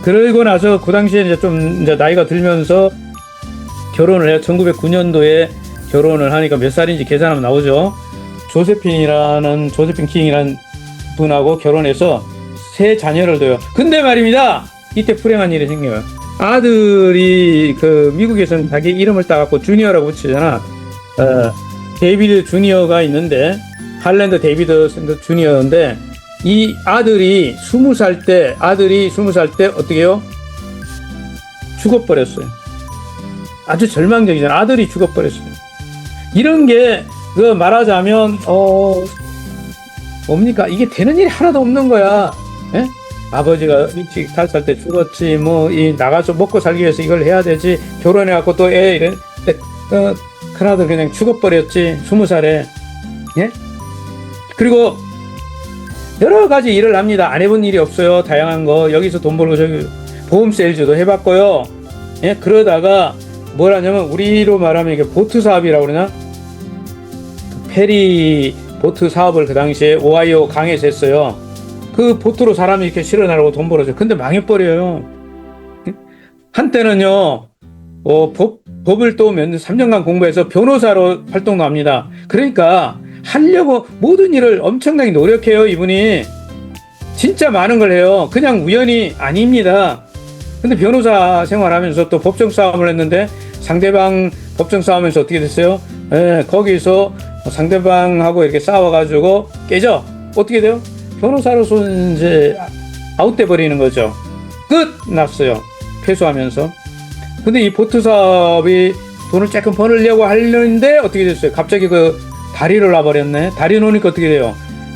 그러고 나서 그 당시에 이제 좀 이제 나이가 들면서 결혼을 해요. 1909년도에 결혼을 하니까 몇 살인지 계산하면 나오죠. 조세핀 킹이라는 분하고 결혼해서 3 자녀를 둬요. 근데 말입니다. 이때 불행한 일이 생겨요. 아들이 그 미국에서는 자기 이름을 따갖고 주니어라고 붙이잖아. 데이비드 주니어가 있는데, 할랜드 데이비드 주니어인데, 이 아들이 20살 때 어떻게 해요? 죽어버렸어요. 아주 절망적이잖아. 아들이 죽어버렸어요. 이런 게 말하자면 뭡니까? 이게 되는 일이 하나도 없는 거야. 예? 아버지가 일찍 5살 때 죽었지, 나가서 먹고 살기 위해서 이걸 해야 되지, 결혼해갖고 또 이랬는데, 큰아들 그냥 죽어버렸지, 20살에. 예? 그리고 여러 가지 일을 합니다. 안 해본 일이 없어요. 다양한 거. 여기서 돈 벌고 저기 보험 세일즈도 해봤고요. 예? 그러다가 뭘 하냐면 우리로 말하면 이게 보트 사업이라고 그러나 페리 보트 사업을 그 당시에 오하이오 강에서 했어요. 그 보트로 사람이 이렇게 실어나르고 돈 벌어줘요. 근데 망해버려요. 한때는요, 법을 또 3년간 공부해서 변호사로 활동도 합니다. 그러니까 하려고 모든 일을 엄청나게 노력해요, 이분이. 진짜 많은 걸 해요. 그냥 우연이 아닙니다. 근데 변호사 생활하면서 또 법정 싸움을 했는데 상대방 법정 싸움에서 어떻게 됐어요? 거기서 상대방하고 이렇게 싸워가지고 깨져. 어떻게 돼요? 변호사로서 이제 아웃돼 버리는 거죠. 끝났어요. 패소하면서. 근데 이 보트 사업이 돈을 조금 벌으려고 하려는데 어떻게 됐어요? 갑자기 그 다리를 놔버렸네. 다리 놓으니까 어떻게 돼요?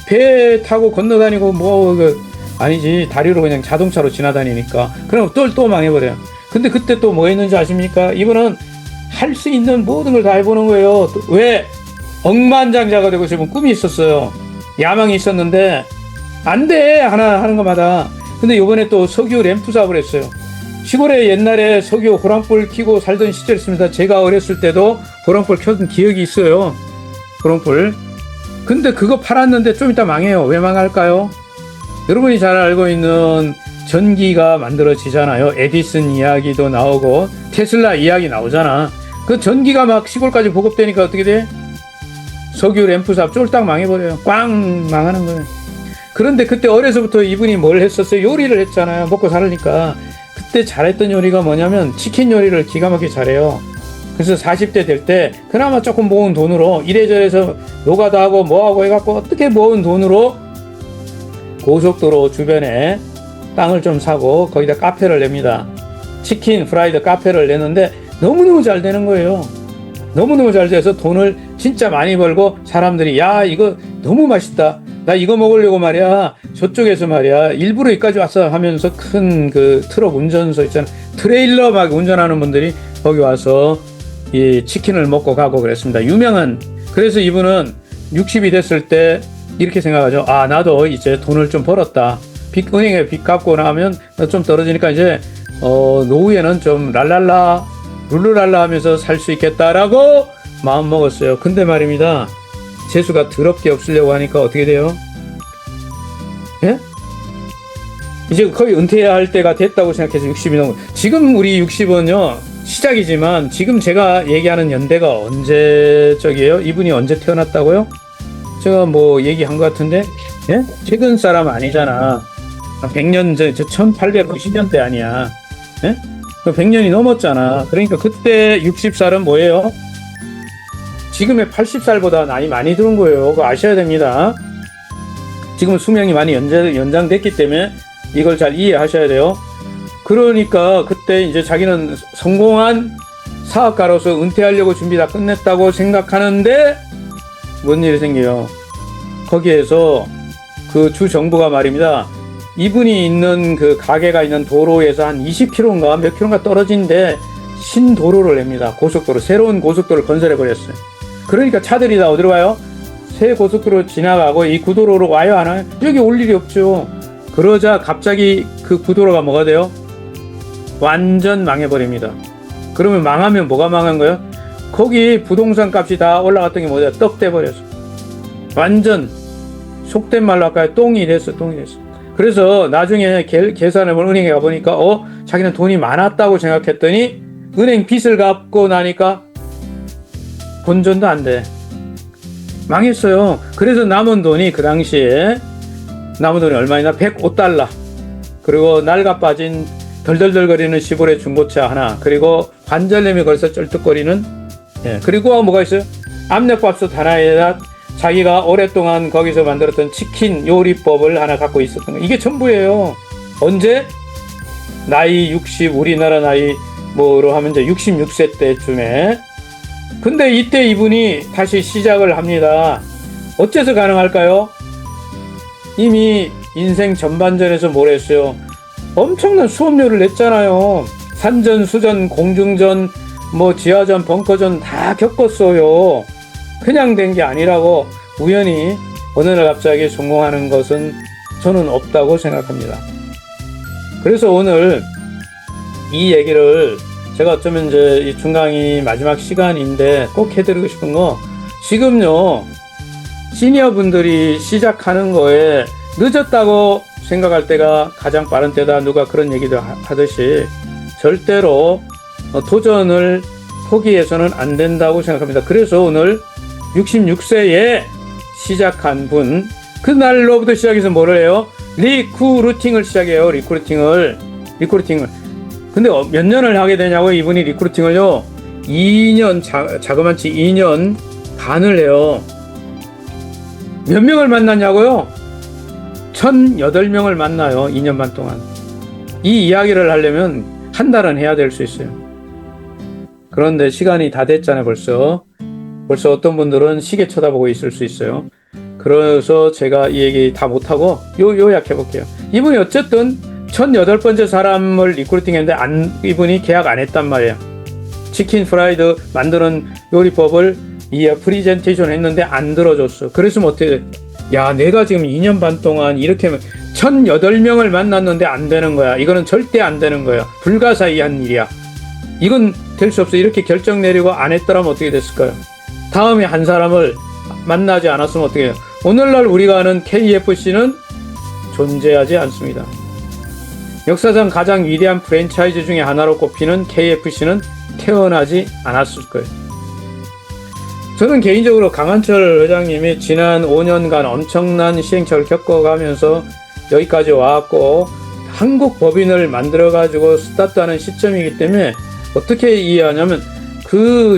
배 타고 건너다니고 아니지. 다리로 그냥 자동차로 지나다니니까. 그럼 또 망해버려요. 근데 그때 또 뭐 했는지 아십니까? 이분은 할 수 있는 모든 걸 다 해보는 거예요. 왜? 억만장자가 되고 싶은 꿈이 있었어요. 야망이 있었는데 안 돼. 하나 하는 것마다. 근데 이번에 또 석유 램프 사업을 했어요. 시골에 옛날에 석유 호랑불 켜고 살던 시절이 있습니다. 제가 어렸을 때도 호랑불 켜던 기억이 있어요. 호랑불. 근데 그거 팔았는데 좀 이따 망해요. 왜 망할까요? 여러분이 잘 알고 있는 전기가 만들어지잖아요. 에디슨 이야기도 나오고 테슬라 이야기 나오잖아. 그 전기가 막 시골까지 보급되니까 어떻게 돼? 석유 램프 사업 쫄딱 망해버려요. 꽝 망하는 거예요. 그런데 그때 어려서부터 이분이 뭘 했었어요? 요리를 했잖아요. 먹고 살으니까. 그때 잘했던 요리가 뭐냐면 치킨 요리를 기가 막히게 잘해요. 그래서 40대 될 때 그나마 조금 모은 돈으로 이래저래서 노가다 하고 뭐하고 해갖고 어떻게 모은 돈으로 고속도로 주변에 땅을 좀 사고 거기다 카페를 냅니다. 치킨 프라이드 카페를 내는데 너무너무 잘 되는 거예요. 너무너무 잘 돼서 돈을 진짜 많이 벌고 사람들이 야 이거 너무 맛있다. 나 이거 먹으려고 말이야. 저쪽에서 말이야. 일부러 여기까지 왔어 하면서 큰 그 트럭 운전소 있잖아. 트레일러 막 운전하는 분들이 거기 와서 이 치킨을 먹고 가고 그랬습니다. 유명한. 그래서 이분은 60이 됐을 때 이렇게 생각하죠. 아, 나도 이제 돈을 좀 벌었다. 은행에 빚 갚고 나면 좀 떨어지니까 이제 노후에는 좀 랄랄라 룰루랄라 하면서 살 수 있겠다라고 마음 먹었어요. 근데 말입니다. 재수가 더럽게 없으려고 하니까 어떻게 돼요? 예? 이제 거의 은퇴할 때가 됐다고 생각해서 60이 넘고 지금 우리 60은요 시작이지만 지금 제가 얘기하는 연대가 언제적이에요? 이분이 언제 태어났다고요? 제가 뭐 얘기한 것 같은데 예? 최근 사람 아니잖아. 100년 전 1890년대 아니야. 예? 100년이 넘었잖아. 그러니까 그때 60살은 뭐예요? 지금의 80살보다 나이 많이 들은 거예요. 그거 아셔야 됩니다. 지금 수명이 많이 연장됐기 때문에 이걸 잘 이해하셔야 돼요. 그러니까 그때 이제 자기는 성공한 사업가로서 은퇴하려고 준비 다 끝냈다고 생각하는데 뭔 일이 생겨요. 거기에서 그 주 정부가 말입니다. 이분이 있는 그 가게가 있는 도로에서 한 20km인가 몇 킬로인가 떨어진데 신도로를 냅니다. 고속도로. 새로운 고속도로를 건설해버렸어요. 그러니까 차들이 다 어디로 가요? 새 고속도로 지나가고 이 구도로로 와요, 안 와요? 여기 올 일이 없죠. 그러자 갑자기 그 구도로가 뭐가 돼요? 완전 망해버립니다. 그러면 망하면 뭐가 망한 거예요? 거기 부동산 값이 다 올라갔던 게 뭐냐? 떡 돼버렸어. 완전 속된 말로 아까 똥이 됐어. 그래서 나중에 계산을 은행에 가보니까 자기는 돈이 많았다고 생각했더니 은행 빚을 갚고 나니까 본전도 안 돼. 망했어요. 그래서 남은 돈이 그 당시에 남은 돈이 얼마이나? 105달러. 그리고 낡아 빠진 덜덜덜거리는 시골의 중고차 하나. 그리고 관절염이 걸려서 쩔뚝거리는 그리고 뭐가 있어요? 압력밥솥 하나에다 자기가 오랫동안 거기서 만들었던 치킨 요리법을 하나 갖고 있었던 거. 이게 전부예요. 언제? 나이 60, 우리나라 나이 뭐로 하면 이제 66세 때쯤에. 근데 이때 이분이 다시 시작을 합니다. 어째서 가능할까요? 이미 인생 전반전에서 뭘 했어요? 엄청난 수업료를 냈잖아요. 산전, 수전, 공중전, 뭐 지하전, 벙커전 다 겪었어요. 그냥 된 게 아니라고 우연히 어느 날 갑자기 성공하는 것은 저는 없다고 생각합니다. 그래서 오늘 이 얘기를 제가 어쩌면 이제 이 중강의 마지막 시간인데 꼭 해드리고 싶은 거, 지금요, 시니어 분들이 시작하는 거에 늦었다고 생각할 때가 가장 빠른 때다. 누가 그런 얘기도 하듯이 절대로 도전을 포기해서는 안 된다고 생각합니다. 그래서 오늘 66세에 시작한 분, 그날로부터 시작해서 뭐를 해요? 리크루팅을 시작해요. 리크루팅을. 근데 몇 년을 하게 되냐고, 이분이 리크루팅을요? 2년, 자그마치 2년 반을 해요. 몇 명을 만났냐고요? 1,008명을 만나요. 2년 반 동안. 이 이야기를 하려면 한 달은 해야 될 수 있어요. 그런데 시간이 다 됐잖아요. 벌써 어떤 분들은 시계 쳐다보고 있을 수 있어요. 그래서 제가 이 얘기 다 못하고 요약해 볼게요. 이분이 어쨌든 1,008번째 사람을 리크루팅 했는데 이분이 계약 안 했단 말이에요. 치킨 프라이드 만드는 요리법을 프리젠테이션 했는데 안 들어줬어. 그래서 어떻게 돼? 야, 내가 지금 2년 반 동안 이렇게 1,008명을 만났는데 안 되는 거야. 이거는 절대 안 되는 거야. 불가사의한 일이야. 이건 될 수 없어. 이렇게 결정 내리고 안 했더라면 어떻게 됐을까요? 다음에 한 사람을 만나지 않았으면 어떻게 해요? 오늘날 우리가 아는 KFC는 존재하지 않습니다. 역사상 가장 위대한 프랜차이즈 중에 하나로 꼽히는 KFC는 태어나지 않았을 거예요. 저는 개인적으로 강한철 회장님이 지난 5년간 엄청난 시행착오를 겪어가면서 여기까지 와왔고, 한국 법인을 만들어가지고 스타트하는 시점이기 때문에 어떻게 이해하냐면,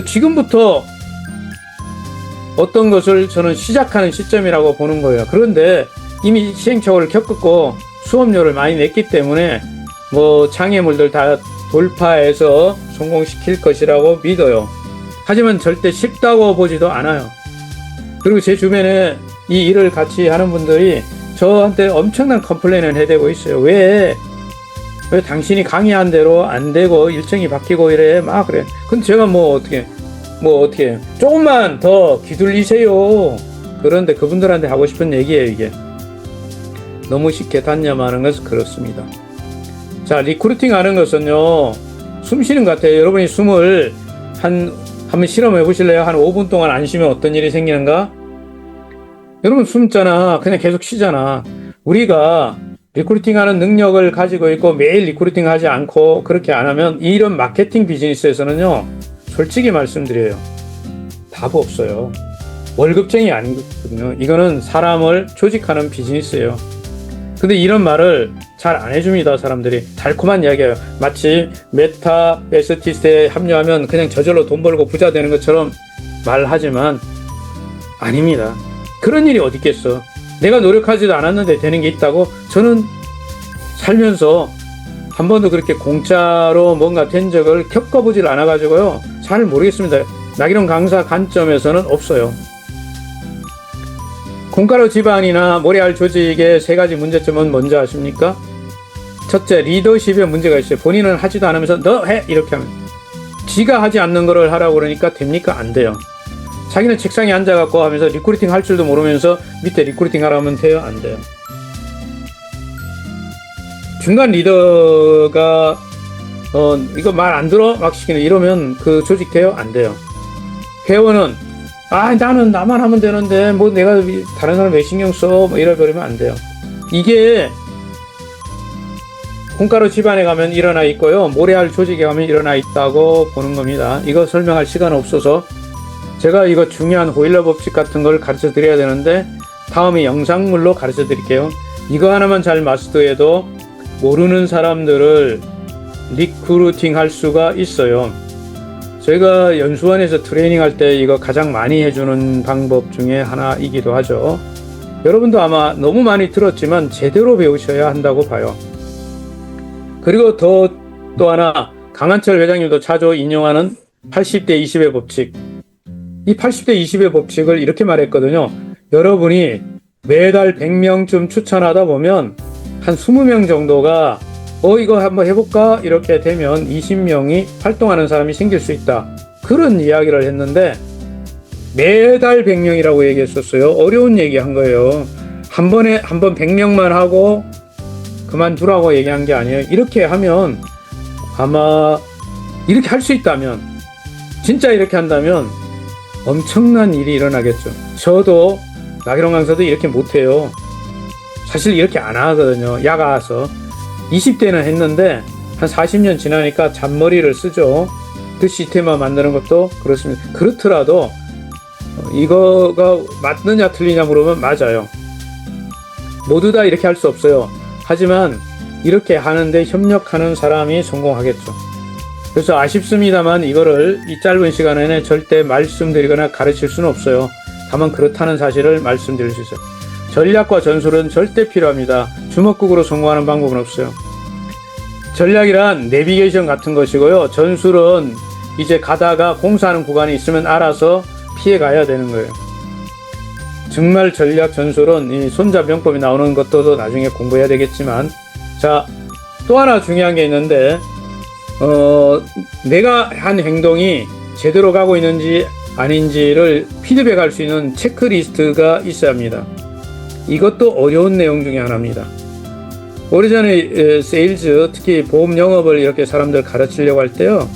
지금부터 어떤 것을 저는 시작하는 시점이라고 보는 거예요. 그런데 이미 시행착오를 겪었고 수업료를 많이 냈기 때문에 장애물들 다 돌파해서 성공시킬 것이라고 믿어요. 하지만 절대 쉽다고 보지도 않아요. 그리고 제 주변에 이 일을 같이 하는 분들이 저한테 엄청난 컴플레인을 해대고 있어요. 왜 당신이 강의한 대로 안 되고 일정이 바뀌고 이래 막 그래. 근데 제가 어떻게 조금만 더 기둘리세요. 그런데 그분들한테 하고 싶은 얘기예요. 이게 너무 쉽게 단념하는 것은 그렇습니다. 자, 리크루팅 하는 것은요, 숨 쉬는 것 같아요. 여러분이 숨을 한번 실험해 보실래요? 한 5분 동안 안 쉬면 어떤 일이 생기는가? 여러분 숨잖아. 그냥 계속 쉬잖아. 우리가 리크루팅 하는 능력을 가지고 있고 매일 리크루팅 하지 않고 그렇게 안 하면 이런 마케팅 비즈니스에서는요, 솔직히 말씀드려요, 답 없어요. 월급쟁이 아니거든요. 이거는 사람을 조직하는 비즈니스예요. 근데 이런 말을 잘 안 해줍니다. 사람들이 달콤한 이야기예요. 마치 메타 에스티스트에 합류하면 그냥 저절로 돈 벌고 부자 되는 것처럼 말하지만 아닙니다. 그런 일이 어디 있겠어. 내가 노력하지도 않았는데 되는 게 있다고? 저는 살면서 한 번도 그렇게 공짜로 뭔가 된 적을 겪어보질 않아가지고요, 잘 모르겠습니다. 나기론 강사 관점에서는 없어요. 콩가루 집안이나 모래알 조직의 세 가지 문제점은 뭔지 아십니까? 첫째, 리더십에 문제가 있어요. 본인은 하지도 않으면서 너 해! 이렇게 하면. 지가 하지 않는 거를 하라고 그러니까 됩니까? 안 돼요. 자기는 책상에 앉아갖고 하면서 리크루팅 할 줄도 모르면서 밑에 리크루팅 하라면 돼요? 안 돼요. 중간 리더가 이거 말 안 들어? 막 시키는 이러면 그 조직 돼요? 안 돼요. 회원은 나는 나만 하면 되는데 내가 다른 사람 왜 신경 써? 이래 버리면 안 돼요. 이게 콩가루 집안에 가면 일어나 있고요, 모래알 조직에 가면 일어나 있다고 보는 겁니다. 이거 설명할 시간 없어서 제가 이거 중요한 호일러 법칙 같은 걸 가르쳐 드려야 되는데 다음에 영상물로 가르쳐 드릴게요. 이거 하나만 잘 마스터해도 모르는 사람들을 리크루팅 할 수가 있어요. 저희가 연수원에서 트레이닝 할 때 이거 가장 많이 해주는 방법 중에 하나이기도 하죠. 여러분도 아마 너무 많이 들었지만 제대로 배우셔야 한다고 봐요. 그리고 또 하나, 강한철 회장님도 자주 인용하는 80대 20의 법칙. 이 80대 20의 법칙을 이렇게 말했거든요. 여러분이 매달 100명쯤 추천하다 보면 한 20명 정도가 이거 한번 해볼까? 이렇게 되면 20명이 활동하는 사람이 생길 수 있다. 그런 이야기를 했는데 매달 100명이라고 얘기했었어요. 어려운 얘기 한 거예요. 한 번 100명만 하고 그만두라고 얘기한 게 아니에요. 이렇게 하면 아마 이렇게 할 수 있다면, 진짜 이렇게 한다면 엄청난 일이 일어나겠죠. 저도 나기론 강사도 이렇게 못해요. 사실 이렇게 안 하거든요. 야가서 20대는 했는데 한 40년 지나니까 잔머리를 쓰죠. 그 시스템만 만드는 것도 그렇습니다. 그렇더라도 이거가 맞느냐 틀리냐 물으면 맞아요. 모두 다 이렇게 할 수 없어요. 하지만 이렇게 하는데 협력하는 사람이 성공하겠죠. 그래서 아쉽습니다만 이거를 이 짧은 시간에 절대 말씀드리거나 가르칠 수는 없어요. 다만 그렇다는 사실을 말씀드릴 수 있어요. 전략과 전술은 절대 필요합니다. 주먹국으로 성공하는 방법은 없어요. 전략이란 내비게이션 같은 것이고요. 전술은 이제 가다가 공사하는 구간이 있으면 알아서 피해 가야 되는 거예요. 정말 전략 전술은 이 손자병법이 나오는 것도 나중에 공부해야 되겠지만, 자, 또 하나 중요한 게 있는데, 내가 한 행동이 제대로 가고 있는지 아닌지를 피드백할 수 있는 체크리스트가 있어야 합니다. 이것도 어려운 내용 중에 하나입니다. 오래전에 세일즈, 특히 보험 영업을 이렇게 사람들 가르치려고 할 때요,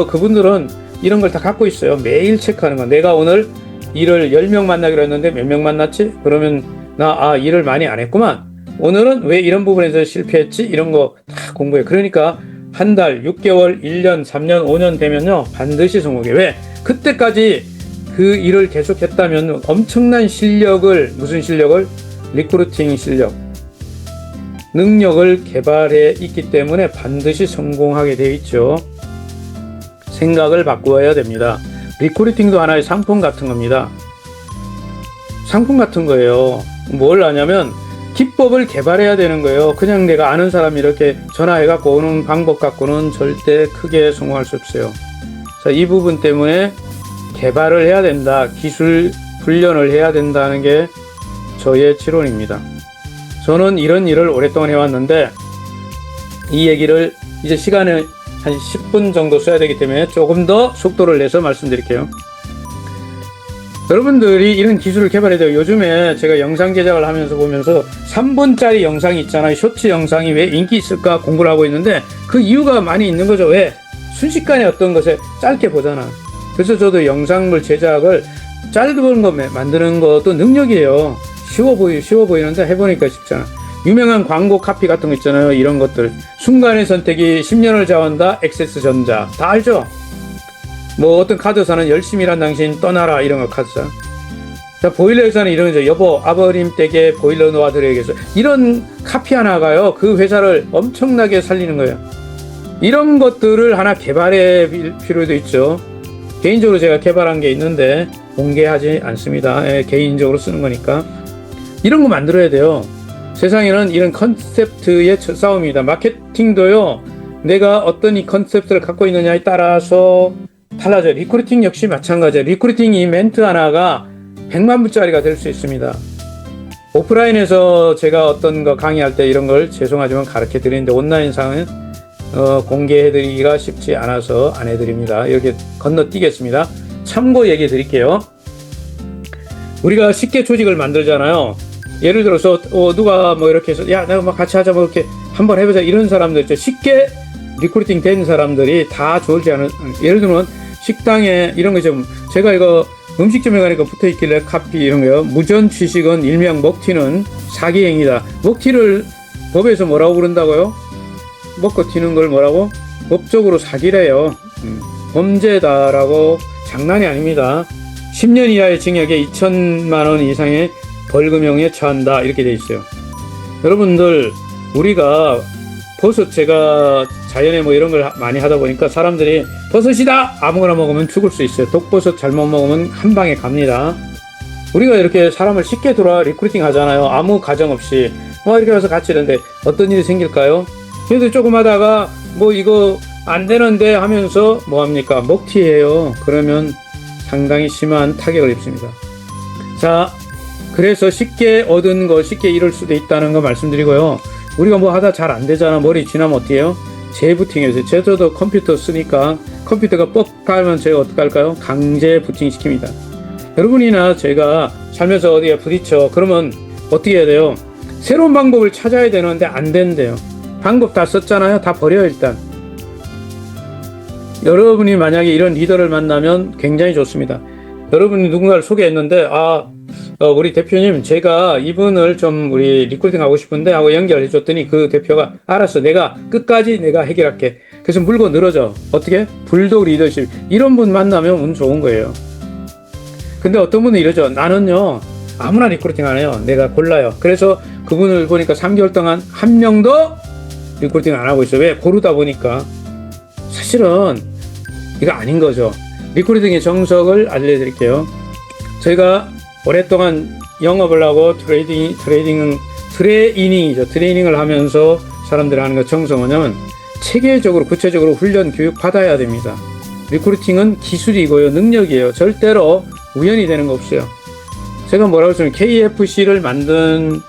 그분들은 이런 걸 다 갖고 있어요. 매일 체크하는 거. 내가 오늘 일을 10명 만나기로 했는데 몇 명 만났지? 그러면 일을 많이 안 했구만. 오늘은 왜 이런 부분에서 실패했지? 이런 거 다 공부해. 그러니까 한 달, 6개월, 1년, 3년, 5년 되면요, 반드시 성공해. 왜? 그때까지 그 일을 계속했다면 엄청난 실력을, 무슨 실력을? 리크루팅 실력, 능력을 개발해 있기 때문에 반드시 성공하게 되어 있죠. 생각을 바꾸어야 됩니다. 리크루팅도 하나의 상품 같은 겁니다. 상품 같은 거예요. 뭘 하냐면 기법을 개발해야 되는 거예요. 그냥 내가 아는 사람이 이렇게 전화해갖고 오는 방법 갖고는 절대 크게 성공할 수 없어요. 자, 이 부분 때문에 개발을 해야 된다. 기술 훈련을 해야 된다는 게 저의 지론입니다. 저는 이런 일을 오랫동안 해왔는데 이 얘기를 이제 시간을 한 10분 정도 써야 되기 때문에 조금 더 속도를 내서 말씀드릴게요. 여러분들이 이런 기술을 개발해야 돼요. 요즘에 제가 영상 제작을 하면서 보면서 3분짜리 영상이 있잖아요. 쇼츠 영상이 왜 인기 있을까 공부를 하고 있는데 그 이유가 많이 있는 거죠. 왜? 순식간에 어떤 것에 짧게 보잖아. 그래서 저도 영상물 제작을 짧은 거 만드는 것도 능력이에요. 쉬워 보이는데 해보니까 쉽잖아. 유명한 광고 카피 같은 거 있잖아요. 이런 것들. 순간의 선택이 10년을 좌우한다. 액세스전자. 다 알죠? 뭐 어떤 카드사는 열심히 일한 당신 떠나라. 이런 거 카드사. 자, 보일러 회사는 이런 거죠. 여보, 아버님 댁에 보일러 놓아드려야겠어. 이런 카피 하나가요. 그 회사를 엄청나게 살리는 거예요. 이런 것들을 하나 개발해 필요도 있죠. 개인적으로 제가 개발한 게 있는데 공개하지 않습니다. 개인적으로 쓰는 거니까. 이런 거 만들어야 돼요. 세상에는 이런 컨셉트의 싸움입니다. 마케팅도요, 내가 어떤 이 컨셉트를 갖고 있느냐에 따라서 달라져요. 리크루팅 역시 마찬가지예요. 리크루팅 이벤트 하나가 100만 불짜리가 될 수 있습니다. 오프라인에서 제가 어떤 거 강의할 때 이런 걸 죄송하지만 가르쳐 드리는데 온라인상은 공개해 드리기가 쉽지 않아서 안 해드립니다. 이렇게 건너뛰겠습니다. 참고 얘기 드릴게요. 우리가 쉽게 조직을 만들잖아요. 예를 들어서 누가 뭐 이렇게 해서 야, 내가 막 같이 하자, 뭐 이렇게 한번 해보자, 이런 사람들 있죠. 쉽게 리크루팅 된 사람들이 다 좋을지 않은, 예를 들면 식당에 이런 거 좀, 제가 이거 음식점에 가니까 붙어 있길래 카피 이런 거요. 무전 취식은 일명 먹튀는 사기행위다. 먹튀를 법에서 뭐라고 부른다고요? 먹고 튀는 걸 뭐라고? 법적으로 사기래요. 범죄다라고. 장난이 아닙니다. 10년 이하의 징역에 2천만 원 이상의 벌금형에 처한다. 이렇게 돼 있어요. 여러분들, 우리가 버섯, 제가 자연에 뭐 이런 걸 많이 하다 보니까 사람들이 버섯이다! 아무거나 먹으면 죽을 수 있어요. 독버섯 잘못 먹으면 한 방에 갑니다. 우리가 이렇게 사람을 쉽게 리크루팅 하잖아요. 아무 가정 없이. 이렇게 와서 같이 이러는데 어떤 일이 생길까요? 그래도 조금 하다가 뭐 이거 안 되는데 하면서 뭐합니까? 먹튀해요. 그러면 상당히 심한 타격을 입습니다. 자, 그래서 쉽게 얻은 거 쉽게 잃을 수도 있다는 거 말씀드리고요. 우리가 뭐 하다 잘 안 되잖아. 머리 지나면 어떻게 해요? 재부팅해서. 저도 컴퓨터 쓰니까 컴퓨터가 뻑 가면 제가 어떻게 할까요? 강제 부팅 시킵니다. 여러분이나 제가 살면서 어디에 부딪혀. 그러면 어떻게 해야 돼요? 새로운 방법을 찾아야 되는데 안 된대요. 방법 다 썼잖아요. 다 버려요, 일단. 여러분이 만약에 이런 리더를 만나면 굉장히 좋습니다. 여러분이 누군가를 소개했는데, 우리 대표님, 제가 이분을 좀 우리 리크루팅 하고 싶은데 하고 연결해 줬더니 그 대표가 알았어. 내가 끝까지 내가 해결할게. 그래서 물고 늘어져. 어떻게? 불독 리더십. 이런 분 만나면 운 좋은 거예요. 근데 어떤 분은 이러죠. 나는요, 아무나 리크루팅 안 해요. 내가 골라요. 그래서 그분을 보니까 3개월 동안 한 명도 리크루팅 안 하고 있어요. 왜? 고르다 보니까. 사실은 이거 아닌 거죠. 리크루팅의 정석을 알려드릴게요. 저희가 오랫동안 영업을 하고 트레이닝을 하면서 사람들이 하는 것 정석은 뭐냐면 체계적으로 구체적으로 훈련 교육 받아야 됩니다. 리크루팅은 기술이고요, 능력이에요. 절대로 우연이 되는 거 없어요. 제가 뭐라고 했냐면 KFC를 만든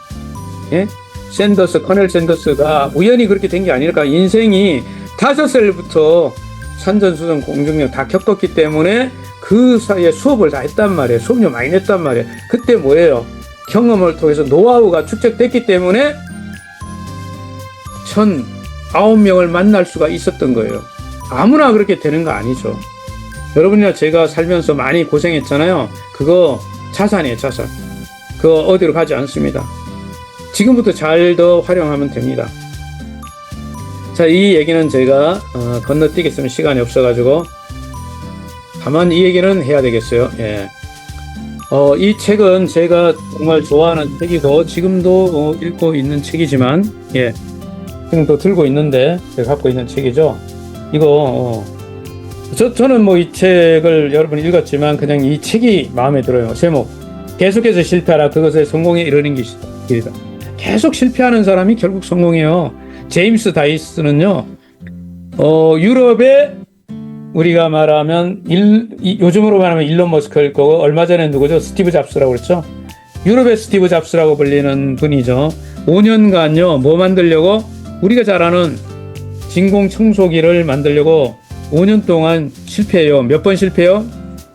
커넬 샌더스가 우연히 그렇게 된 게 아니라 인생이 5살부터 산전수전 공중력 다 겪었기 때문에 그 사이에 수업을 다 했단 말이에요. 수업료 많이 냈단 말이에요. 그때 뭐예요? 경험을 통해서 노하우가 축적됐기 때문에 1,009명을 만날 수가 있었던 거예요. 아무나 그렇게 되는 거 아니죠. 여러분이나 제가 살면서 많이 고생했잖아요. 그거 자산이에요, 자산. 그거 어디로 가지 않습니다. 지금부터 잘 더 활용하면 됩니다. 자, 이 얘기는 제가 건너뛰겠으면 시간이 없어가지고 다만 이 얘기는 해야 되겠어요. 예. 이 책은 제가 정말 좋아하는 책이고 지금도 읽고 있는 책이지만, 예, 지금 또 들고 있는데 제가 갖고 있는 책이죠. 이거 저는 뭐 이 책을 여러분이 읽었지만 그냥 이 책이 마음에 들어요. 제목 계속해서 실패하라. 그것에 성공에 이르는 길이다. 계속 실패하는 사람이 결국 성공해요. 제임스 다이스는요, 유럽의 우리가 말하면 요즘으로 말하면 일론 머스크일 거고, 얼마 전에 누구죠? 스티브 잡스라고 그랬죠. 유럽의 스티브 잡스라고 불리는 분이죠. 5년간요 뭐 만들려고? 우리가 잘 아는 진공 청소기를 만들려고 5년 동안 실패해요. 몇 번 실패해요?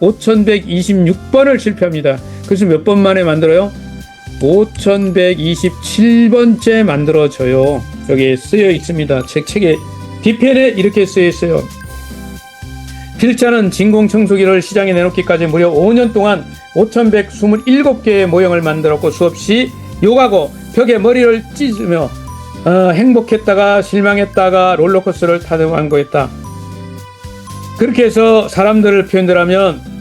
5126번을 실패합니다. 그래서 몇 번 만에 만들어요? 5127번째 만들어져요. 여기 쓰여 있습니다. 책에 뒤편에 이렇게 쓰여 있어요. 필자는 진공청소기를 시장에 내놓기까지 무려 5년 동안 5127개의 모형을 만들었고 수없이 욕하고 벽에 머리를 찢으며 행복했다가 실망했다가 롤러코스터를 타고 한 거였다. 그렇게 해서 사람들을 표현하면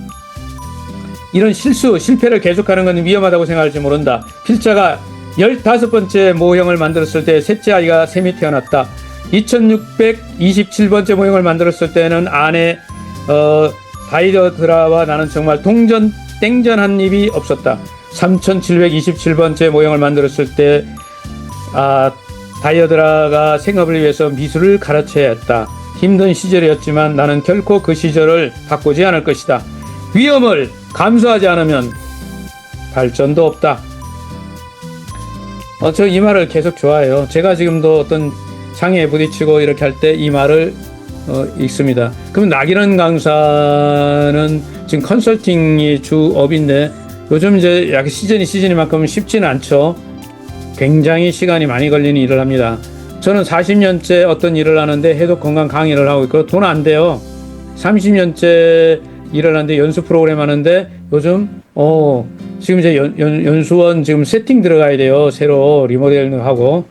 이런 실패를 계속하는 것은 위험하다고 생각할지 모른다. 필자가 15번째 모형을 만들었을 때 셋째 아이가 셈이 태어났다. 2627번째 모형을 만들었을 때는 아내 다이어드라와 나는 정말 땡전 한 입이 없었다. 3727번째 모형을 만들었을 때 다이어드라가 생업을 위해서 미술을 가르쳐야 했다. 힘든 시절이었지만 나는 결코 그 시절을 바꾸지 않을 것이다. 위험을 감수하지 않으면 발전도 없다. 저 이 말을 계속 좋아해요. 제가 지금도 어떤 장애에 부딪히고 이렇게 할 때 이 말을 읽습니다. 그럼 나기런 강사는 지금 컨설팅이 주업인데 요즘 이제 약 시즌이만큼 쉽지는 않죠. 굉장히 시간이 많이 걸리는 일을 합니다. 저는 40년째 어떤 일을 하는데 해독 건강 강의를 하고 있고 돈 안 돼요. 30년째 일을 하는데 연수 프로그램 하는데 요즘 지금 이제 연수원 지금 세팅 들어가야 돼요. 새로 리모델링 하고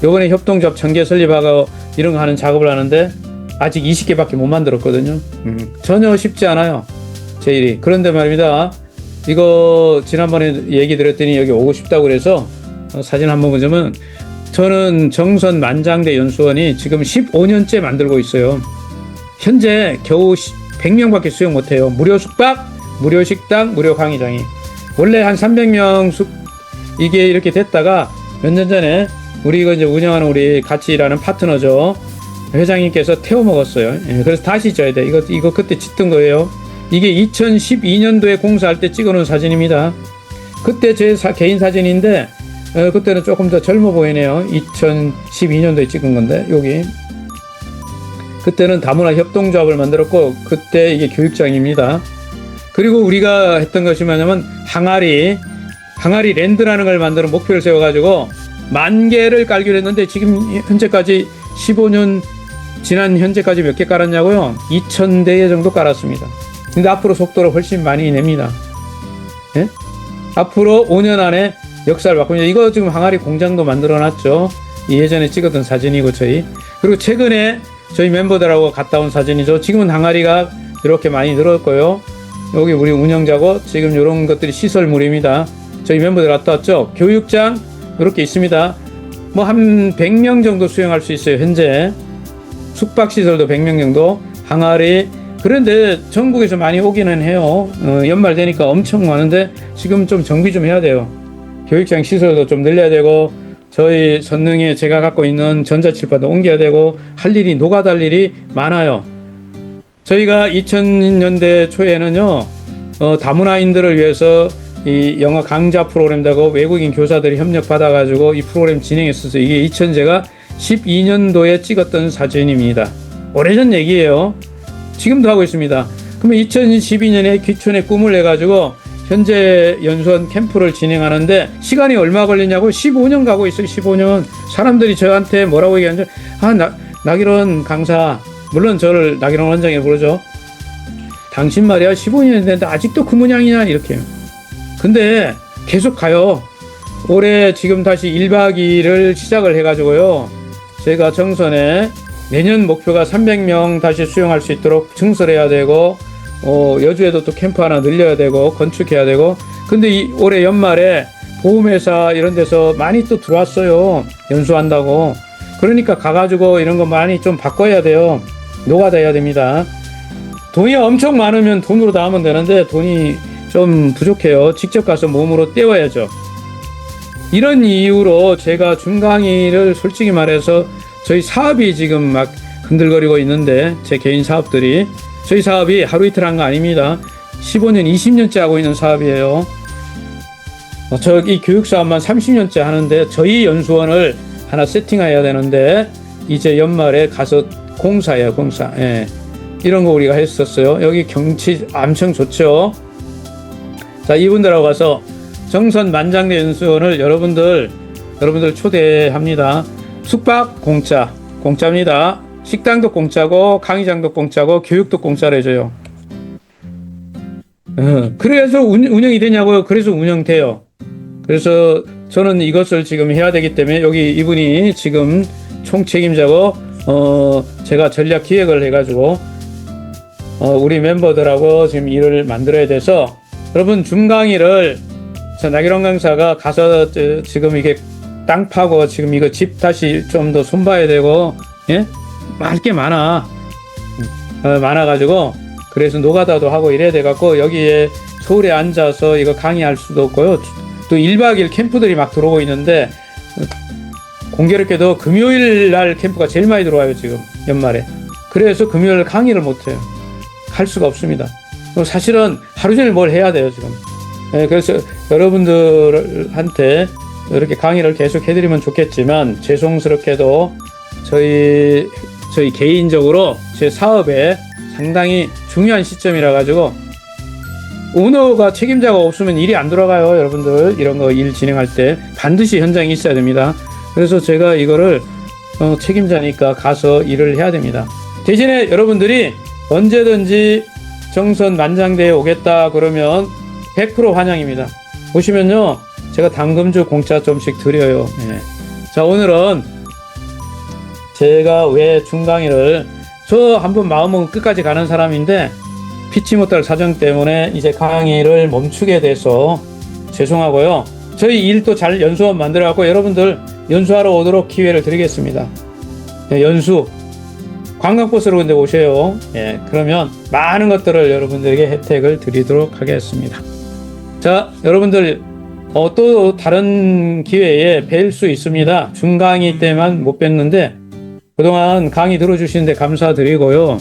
요번에 협동조합 전개 설립하고 이런 거 하는 작업을 하는데 아직 20개밖에 못 만들었거든요. 전혀 쉽지 않아요, 제 일이. 그런데 말입니다, 이거 지난번에 얘기 드렸더니 여기 오고 싶다고 그래서 사진 한번 보자면 저는 정선 만장대 연수원이 지금 15년째 만들고 있어요. 현재 겨우 100명밖에 수용 못해요. 무료 숙박, 무료 식당, 무료 강의장이. 원래 한 300명 이게 이렇게 됐다가 몇 년 전에 우리 이거 이제 운영하는 우리 같이 일하는 파트너죠. 회장님께서 태워 먹었어요. 그래서 다시 져야 돼. 이거 그때 짓던 거예요. 이게 2012년도에 공사할 때 찍어놓은 사진입니다. 그때 제 개인 사진인데 그때는 조금 더 젊어 보이네요. 2012년도에 찍은 건데 여기 그때는 다문화 협동조합을 만들었고 그때 이게 교육장입니다. 그리고 우리가 했던 것이 뭐냐면 항아리 랜드라는 걸 만드는 목표를 세워가지고 10,000개를 깔기로 했는데 지금 현재까지 15년 지난 현재까지 몇 개 깔았냐고요? 2,000대 정도 깔았습니다. 근데 앞으로 속도를 훨씬 많이 냅니다. 예? 앞으로 5년 안에 역사를 바꿉니다. 이거 지금 항아리 공장도 만들어 놨죠. 예전에 찍었던 사진이고 저희. 그리고 최근에 저희 멤버들하고 갔다 온 사진이죠. 지금은 항아리가 이렇게 많이 늘었고요. 여기 우리 운영자고 지금 이런 것들이 시설물입니다. 저희 멤버들 갔다 왔죠. 교육장 이렇게 있습니다. 뭐 한 100명 정도 수용할 수 있어요. 현재 숙박시설도 100명 정도. 항아리. 그런데 전국에서 많이 오기는 해요. 연말 되니까 엄청 많은데 지금 좀 정비 좀 해야 돼요. 교육장 시설도 좀 늘려야 되고 저희 선릉에 제가 갖고 있는 전자칠판도 옮겨야 되고 할 일이 노가다 일이 많아요. 저희가 2000년대 초에는요 다문화인들을 위해서 이 영어 강좌 프로그램도 하고 외국인 교사들이 협력 받아가지고 이 프로그램 진행했었어요. 이게 제가 12년도에 찍었던 사진입니다. 오래전 얘기예요. 지금도 하고 있습니다. 그러면 2012년에 귀촌의 꿈을 내가지고 현재 연수원 캠프를 진행하는데 시간이 얼마 걸리냐고 15년 가고 있어요. 15년. 사람들이 저한테 뭐라고 얘기하는지 나기론 강사, 물론 저를 나기론 원장이 부르죠. 당신 말이야 15년이 됐는데 아직도 그 모양이냐 이렇게. 근데 계속 가요. 올해 지금 다시 1박 2일을 시작을 해가지고요. 제가 정선에 내년 목표가 300명 다시 수용할 수 있도록 증설해야 되고 여주에도 또 캠프 하나 늘려야 되고 건축해야 되고. 근데 올해 연말에 보험회사 이런 데서 많이 또 들어왔어요. 연수한다고. 그러니까 가가지고 이런 거 많이 좀 바꿔야 돼요. 노가다 해야 됩니다. 돈이 엄청 많으면 돈으로 다 하면 되는데 돈이 좀 부족해요. 직접 가서 몸으로 떼워야죠. 이런 이유로 제가 중강의를 솔직히 말해서 저희 사업이 지금 막 흔들거리고 있는데 제 개인 사업들이 저희 사업이 하루 이틀 한 거 아닙니다. 15년, 20년째 하고 있는 사업이에요. 이 교육 사업만 30년째 하는데 저희 연수원을 하나 세팅해야 되는데 이제 연말에 가서 공사예요, 공사. 예. 이런 거 우리가 했었어요. 여기 경치 엄청 좋죠. 자, 이분들하고 가서 정선 만장대 연수원을 여러분들 초대합니다. 숙박 공짜입니다. 식당도 공짜고 강의장도 공짜고 교육도 공짜로 해줘요. 그래서 운영이 되냐고요? 그래서 운영돼요. 그래서 저는 이것을 지금 해야 되기 때문에 여기 이분이 지금 총책임자고 제가 전략 기획을 해가지고 우리 멤버들하고 지금 일을 만들어야 돼서 여러분 중강의를 나기론 강사가 가서 지금 이게 땅 파고 지금 이거 집 다시 좀 더 손봐야 되고 예? 할 게 많아가지고 그래서 노가다도 하고 이래야 돼갖고 여기에 서울에 앉아서 이거 강의할 수도 없고요. 또 1박 2일 캠프들이 막 들어오고 있는데 공교롭게도 금요일 날 캠프가 제일 많이 들어와요. 지금 연말에. 그래서 금요일 강의를 못해요. 할 수가 없습니다. 사실은 하루 종일 뭘 해야 돼요. 지금. 그래서 여러분들한테 이렇게 강의를 계속 해드리면 좋겠지만 죄송스럽게도 저희 개인적으로 제 사업에 상당히 중요한 시점이라 가지고 오너가 책임자가 없으면 일이 안 돌아가요. 여러분들 이런 거 일 진행할 때 반드시 현장에 있어야 됩니다. 그래서 제가 이거를 책임자니까 가서 일을 해야 됩니다. 대신에 여러분들이 언제든지 정선 만장대에 오겠다 그러면 100% 환영입니다. 오시면요 제가 당금주 공짜 좀씩 드려요. 예. 자, 오늘은 제가 왜 중강의를 저 한번 마음은 끝까지 가는 사람인데 피치 못할 사정 때문에 이제 강의를 멈추게 돼서 죄송하고요. 저희 일도 잘 연수원 만들어갖고 여러분들 연수하러 오도록 기회를 드리겠습니다. 예, 연수 관광버스로 근데 오셔요. 예, 그러면 많은 것들을 여러분들에게 혜택을 드리도록 하겠습니다. 자, 여러분들 또 다른 기회에 뵐 수 있습니다. 중강의 때만 못 뵀는데 그동안 강의 들어주시는데 감사드리고요.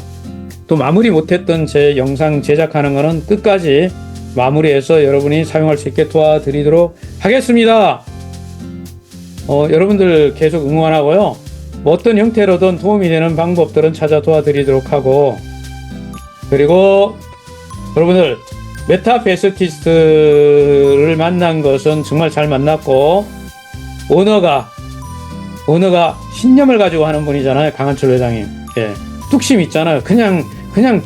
또 마무리 못했던 제 영상 제작하는 거는 끝까지 마무리해서 여러분이 사용할 수 있게 도와드리도록 하겠습니다. 여러분들 계속 응원하고요. 뭐 어떤 형태로든 도움이 되는 방법들은 찾아 도와드리도록 하고, 그리고 여러분들 메타페스티스트를 만난 것은 정말 잘 만났고, 오너가 신념을 가지고 하는 분이잖아요. 강한철 회장님. 예, 뚝심 있잖아요. 그냥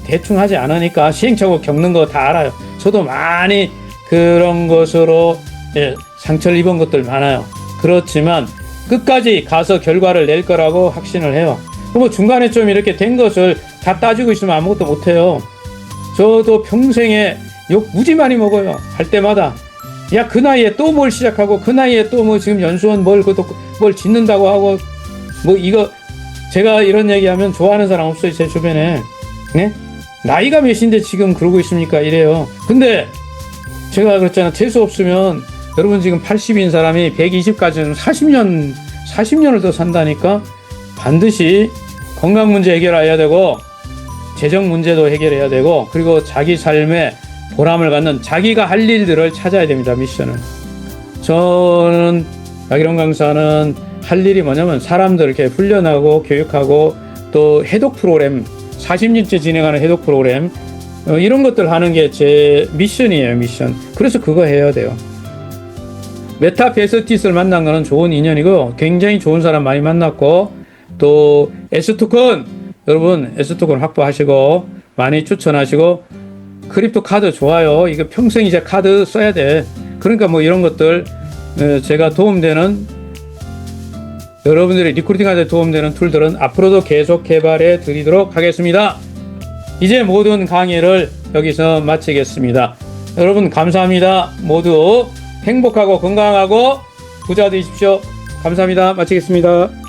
대충 하지 않으니까 시행착오 겪는 거 다 알아요. 저도 많이 그런 것으로 예, 상처를 입은 것들 많아요. 그렇지만 끝까지 가서 결과를 낼 거라고 확신을 해요. 뭐 중간에 좀 이렇게 된 것을 다 따지고 있으면 아무것도 못해요. 저도 평생에 욕 무지 많이 먹어요. 할 때마다. 야, 그 나이에 또 뭘 시작하고, 그 나이에 또 뭐 지금 연수원 뭘 짓는다고 하고, 뭐 이거, 제가 이런 얘기하면 좋아하는 사람 없어요, 제 주변에. 네? 나이가 몇인데 지금 그러고 있습니까? 이래요. 근데 제가 그랬잖아. 재수 없으면 여러분 지금 80인 사람이 120까지는 40년을 더 산다니까. 반드시 건강 문제 해결해야 되고, 재정 문제도 해결해야 되고, 그리고 자기 삶에 보람을 갖는 자기가 할 일들을 찾아야 됩니다. 미션을. 저는 박일원 강사는 할 일이 뭐냐면 사람들 이렇게 훈련하고 교육하고 또 해독 프로그램 40년째 진행하는 해독 프로그램 이런 것들 하는 게 제 미션이에요. 미션. 그래서 그거 해야 돼요. 메타베스티스를 만난 거는 좋은 인연이고 굉장히 좋은 사람 많이 만났고 또 S토큰 여러분 S토큰 확보하시고 많이 추천하시고 크립토 카드 좋아요. 이거 평생 이제 카드 써야 돼. 그러니까 뭐 이런 것들 제가 도움되는 여러분들이 리크루팅하는 데 도움되는 툴들은 앞으로도 계속 개발해 드리도록 하겠습니다. 이제 모든 강의를 여기서 마치겠습니다. 여러분 감사합니다. 모두 행복하고 건강하고 부자 되십시오. 감사합니다. 마치겠습니다.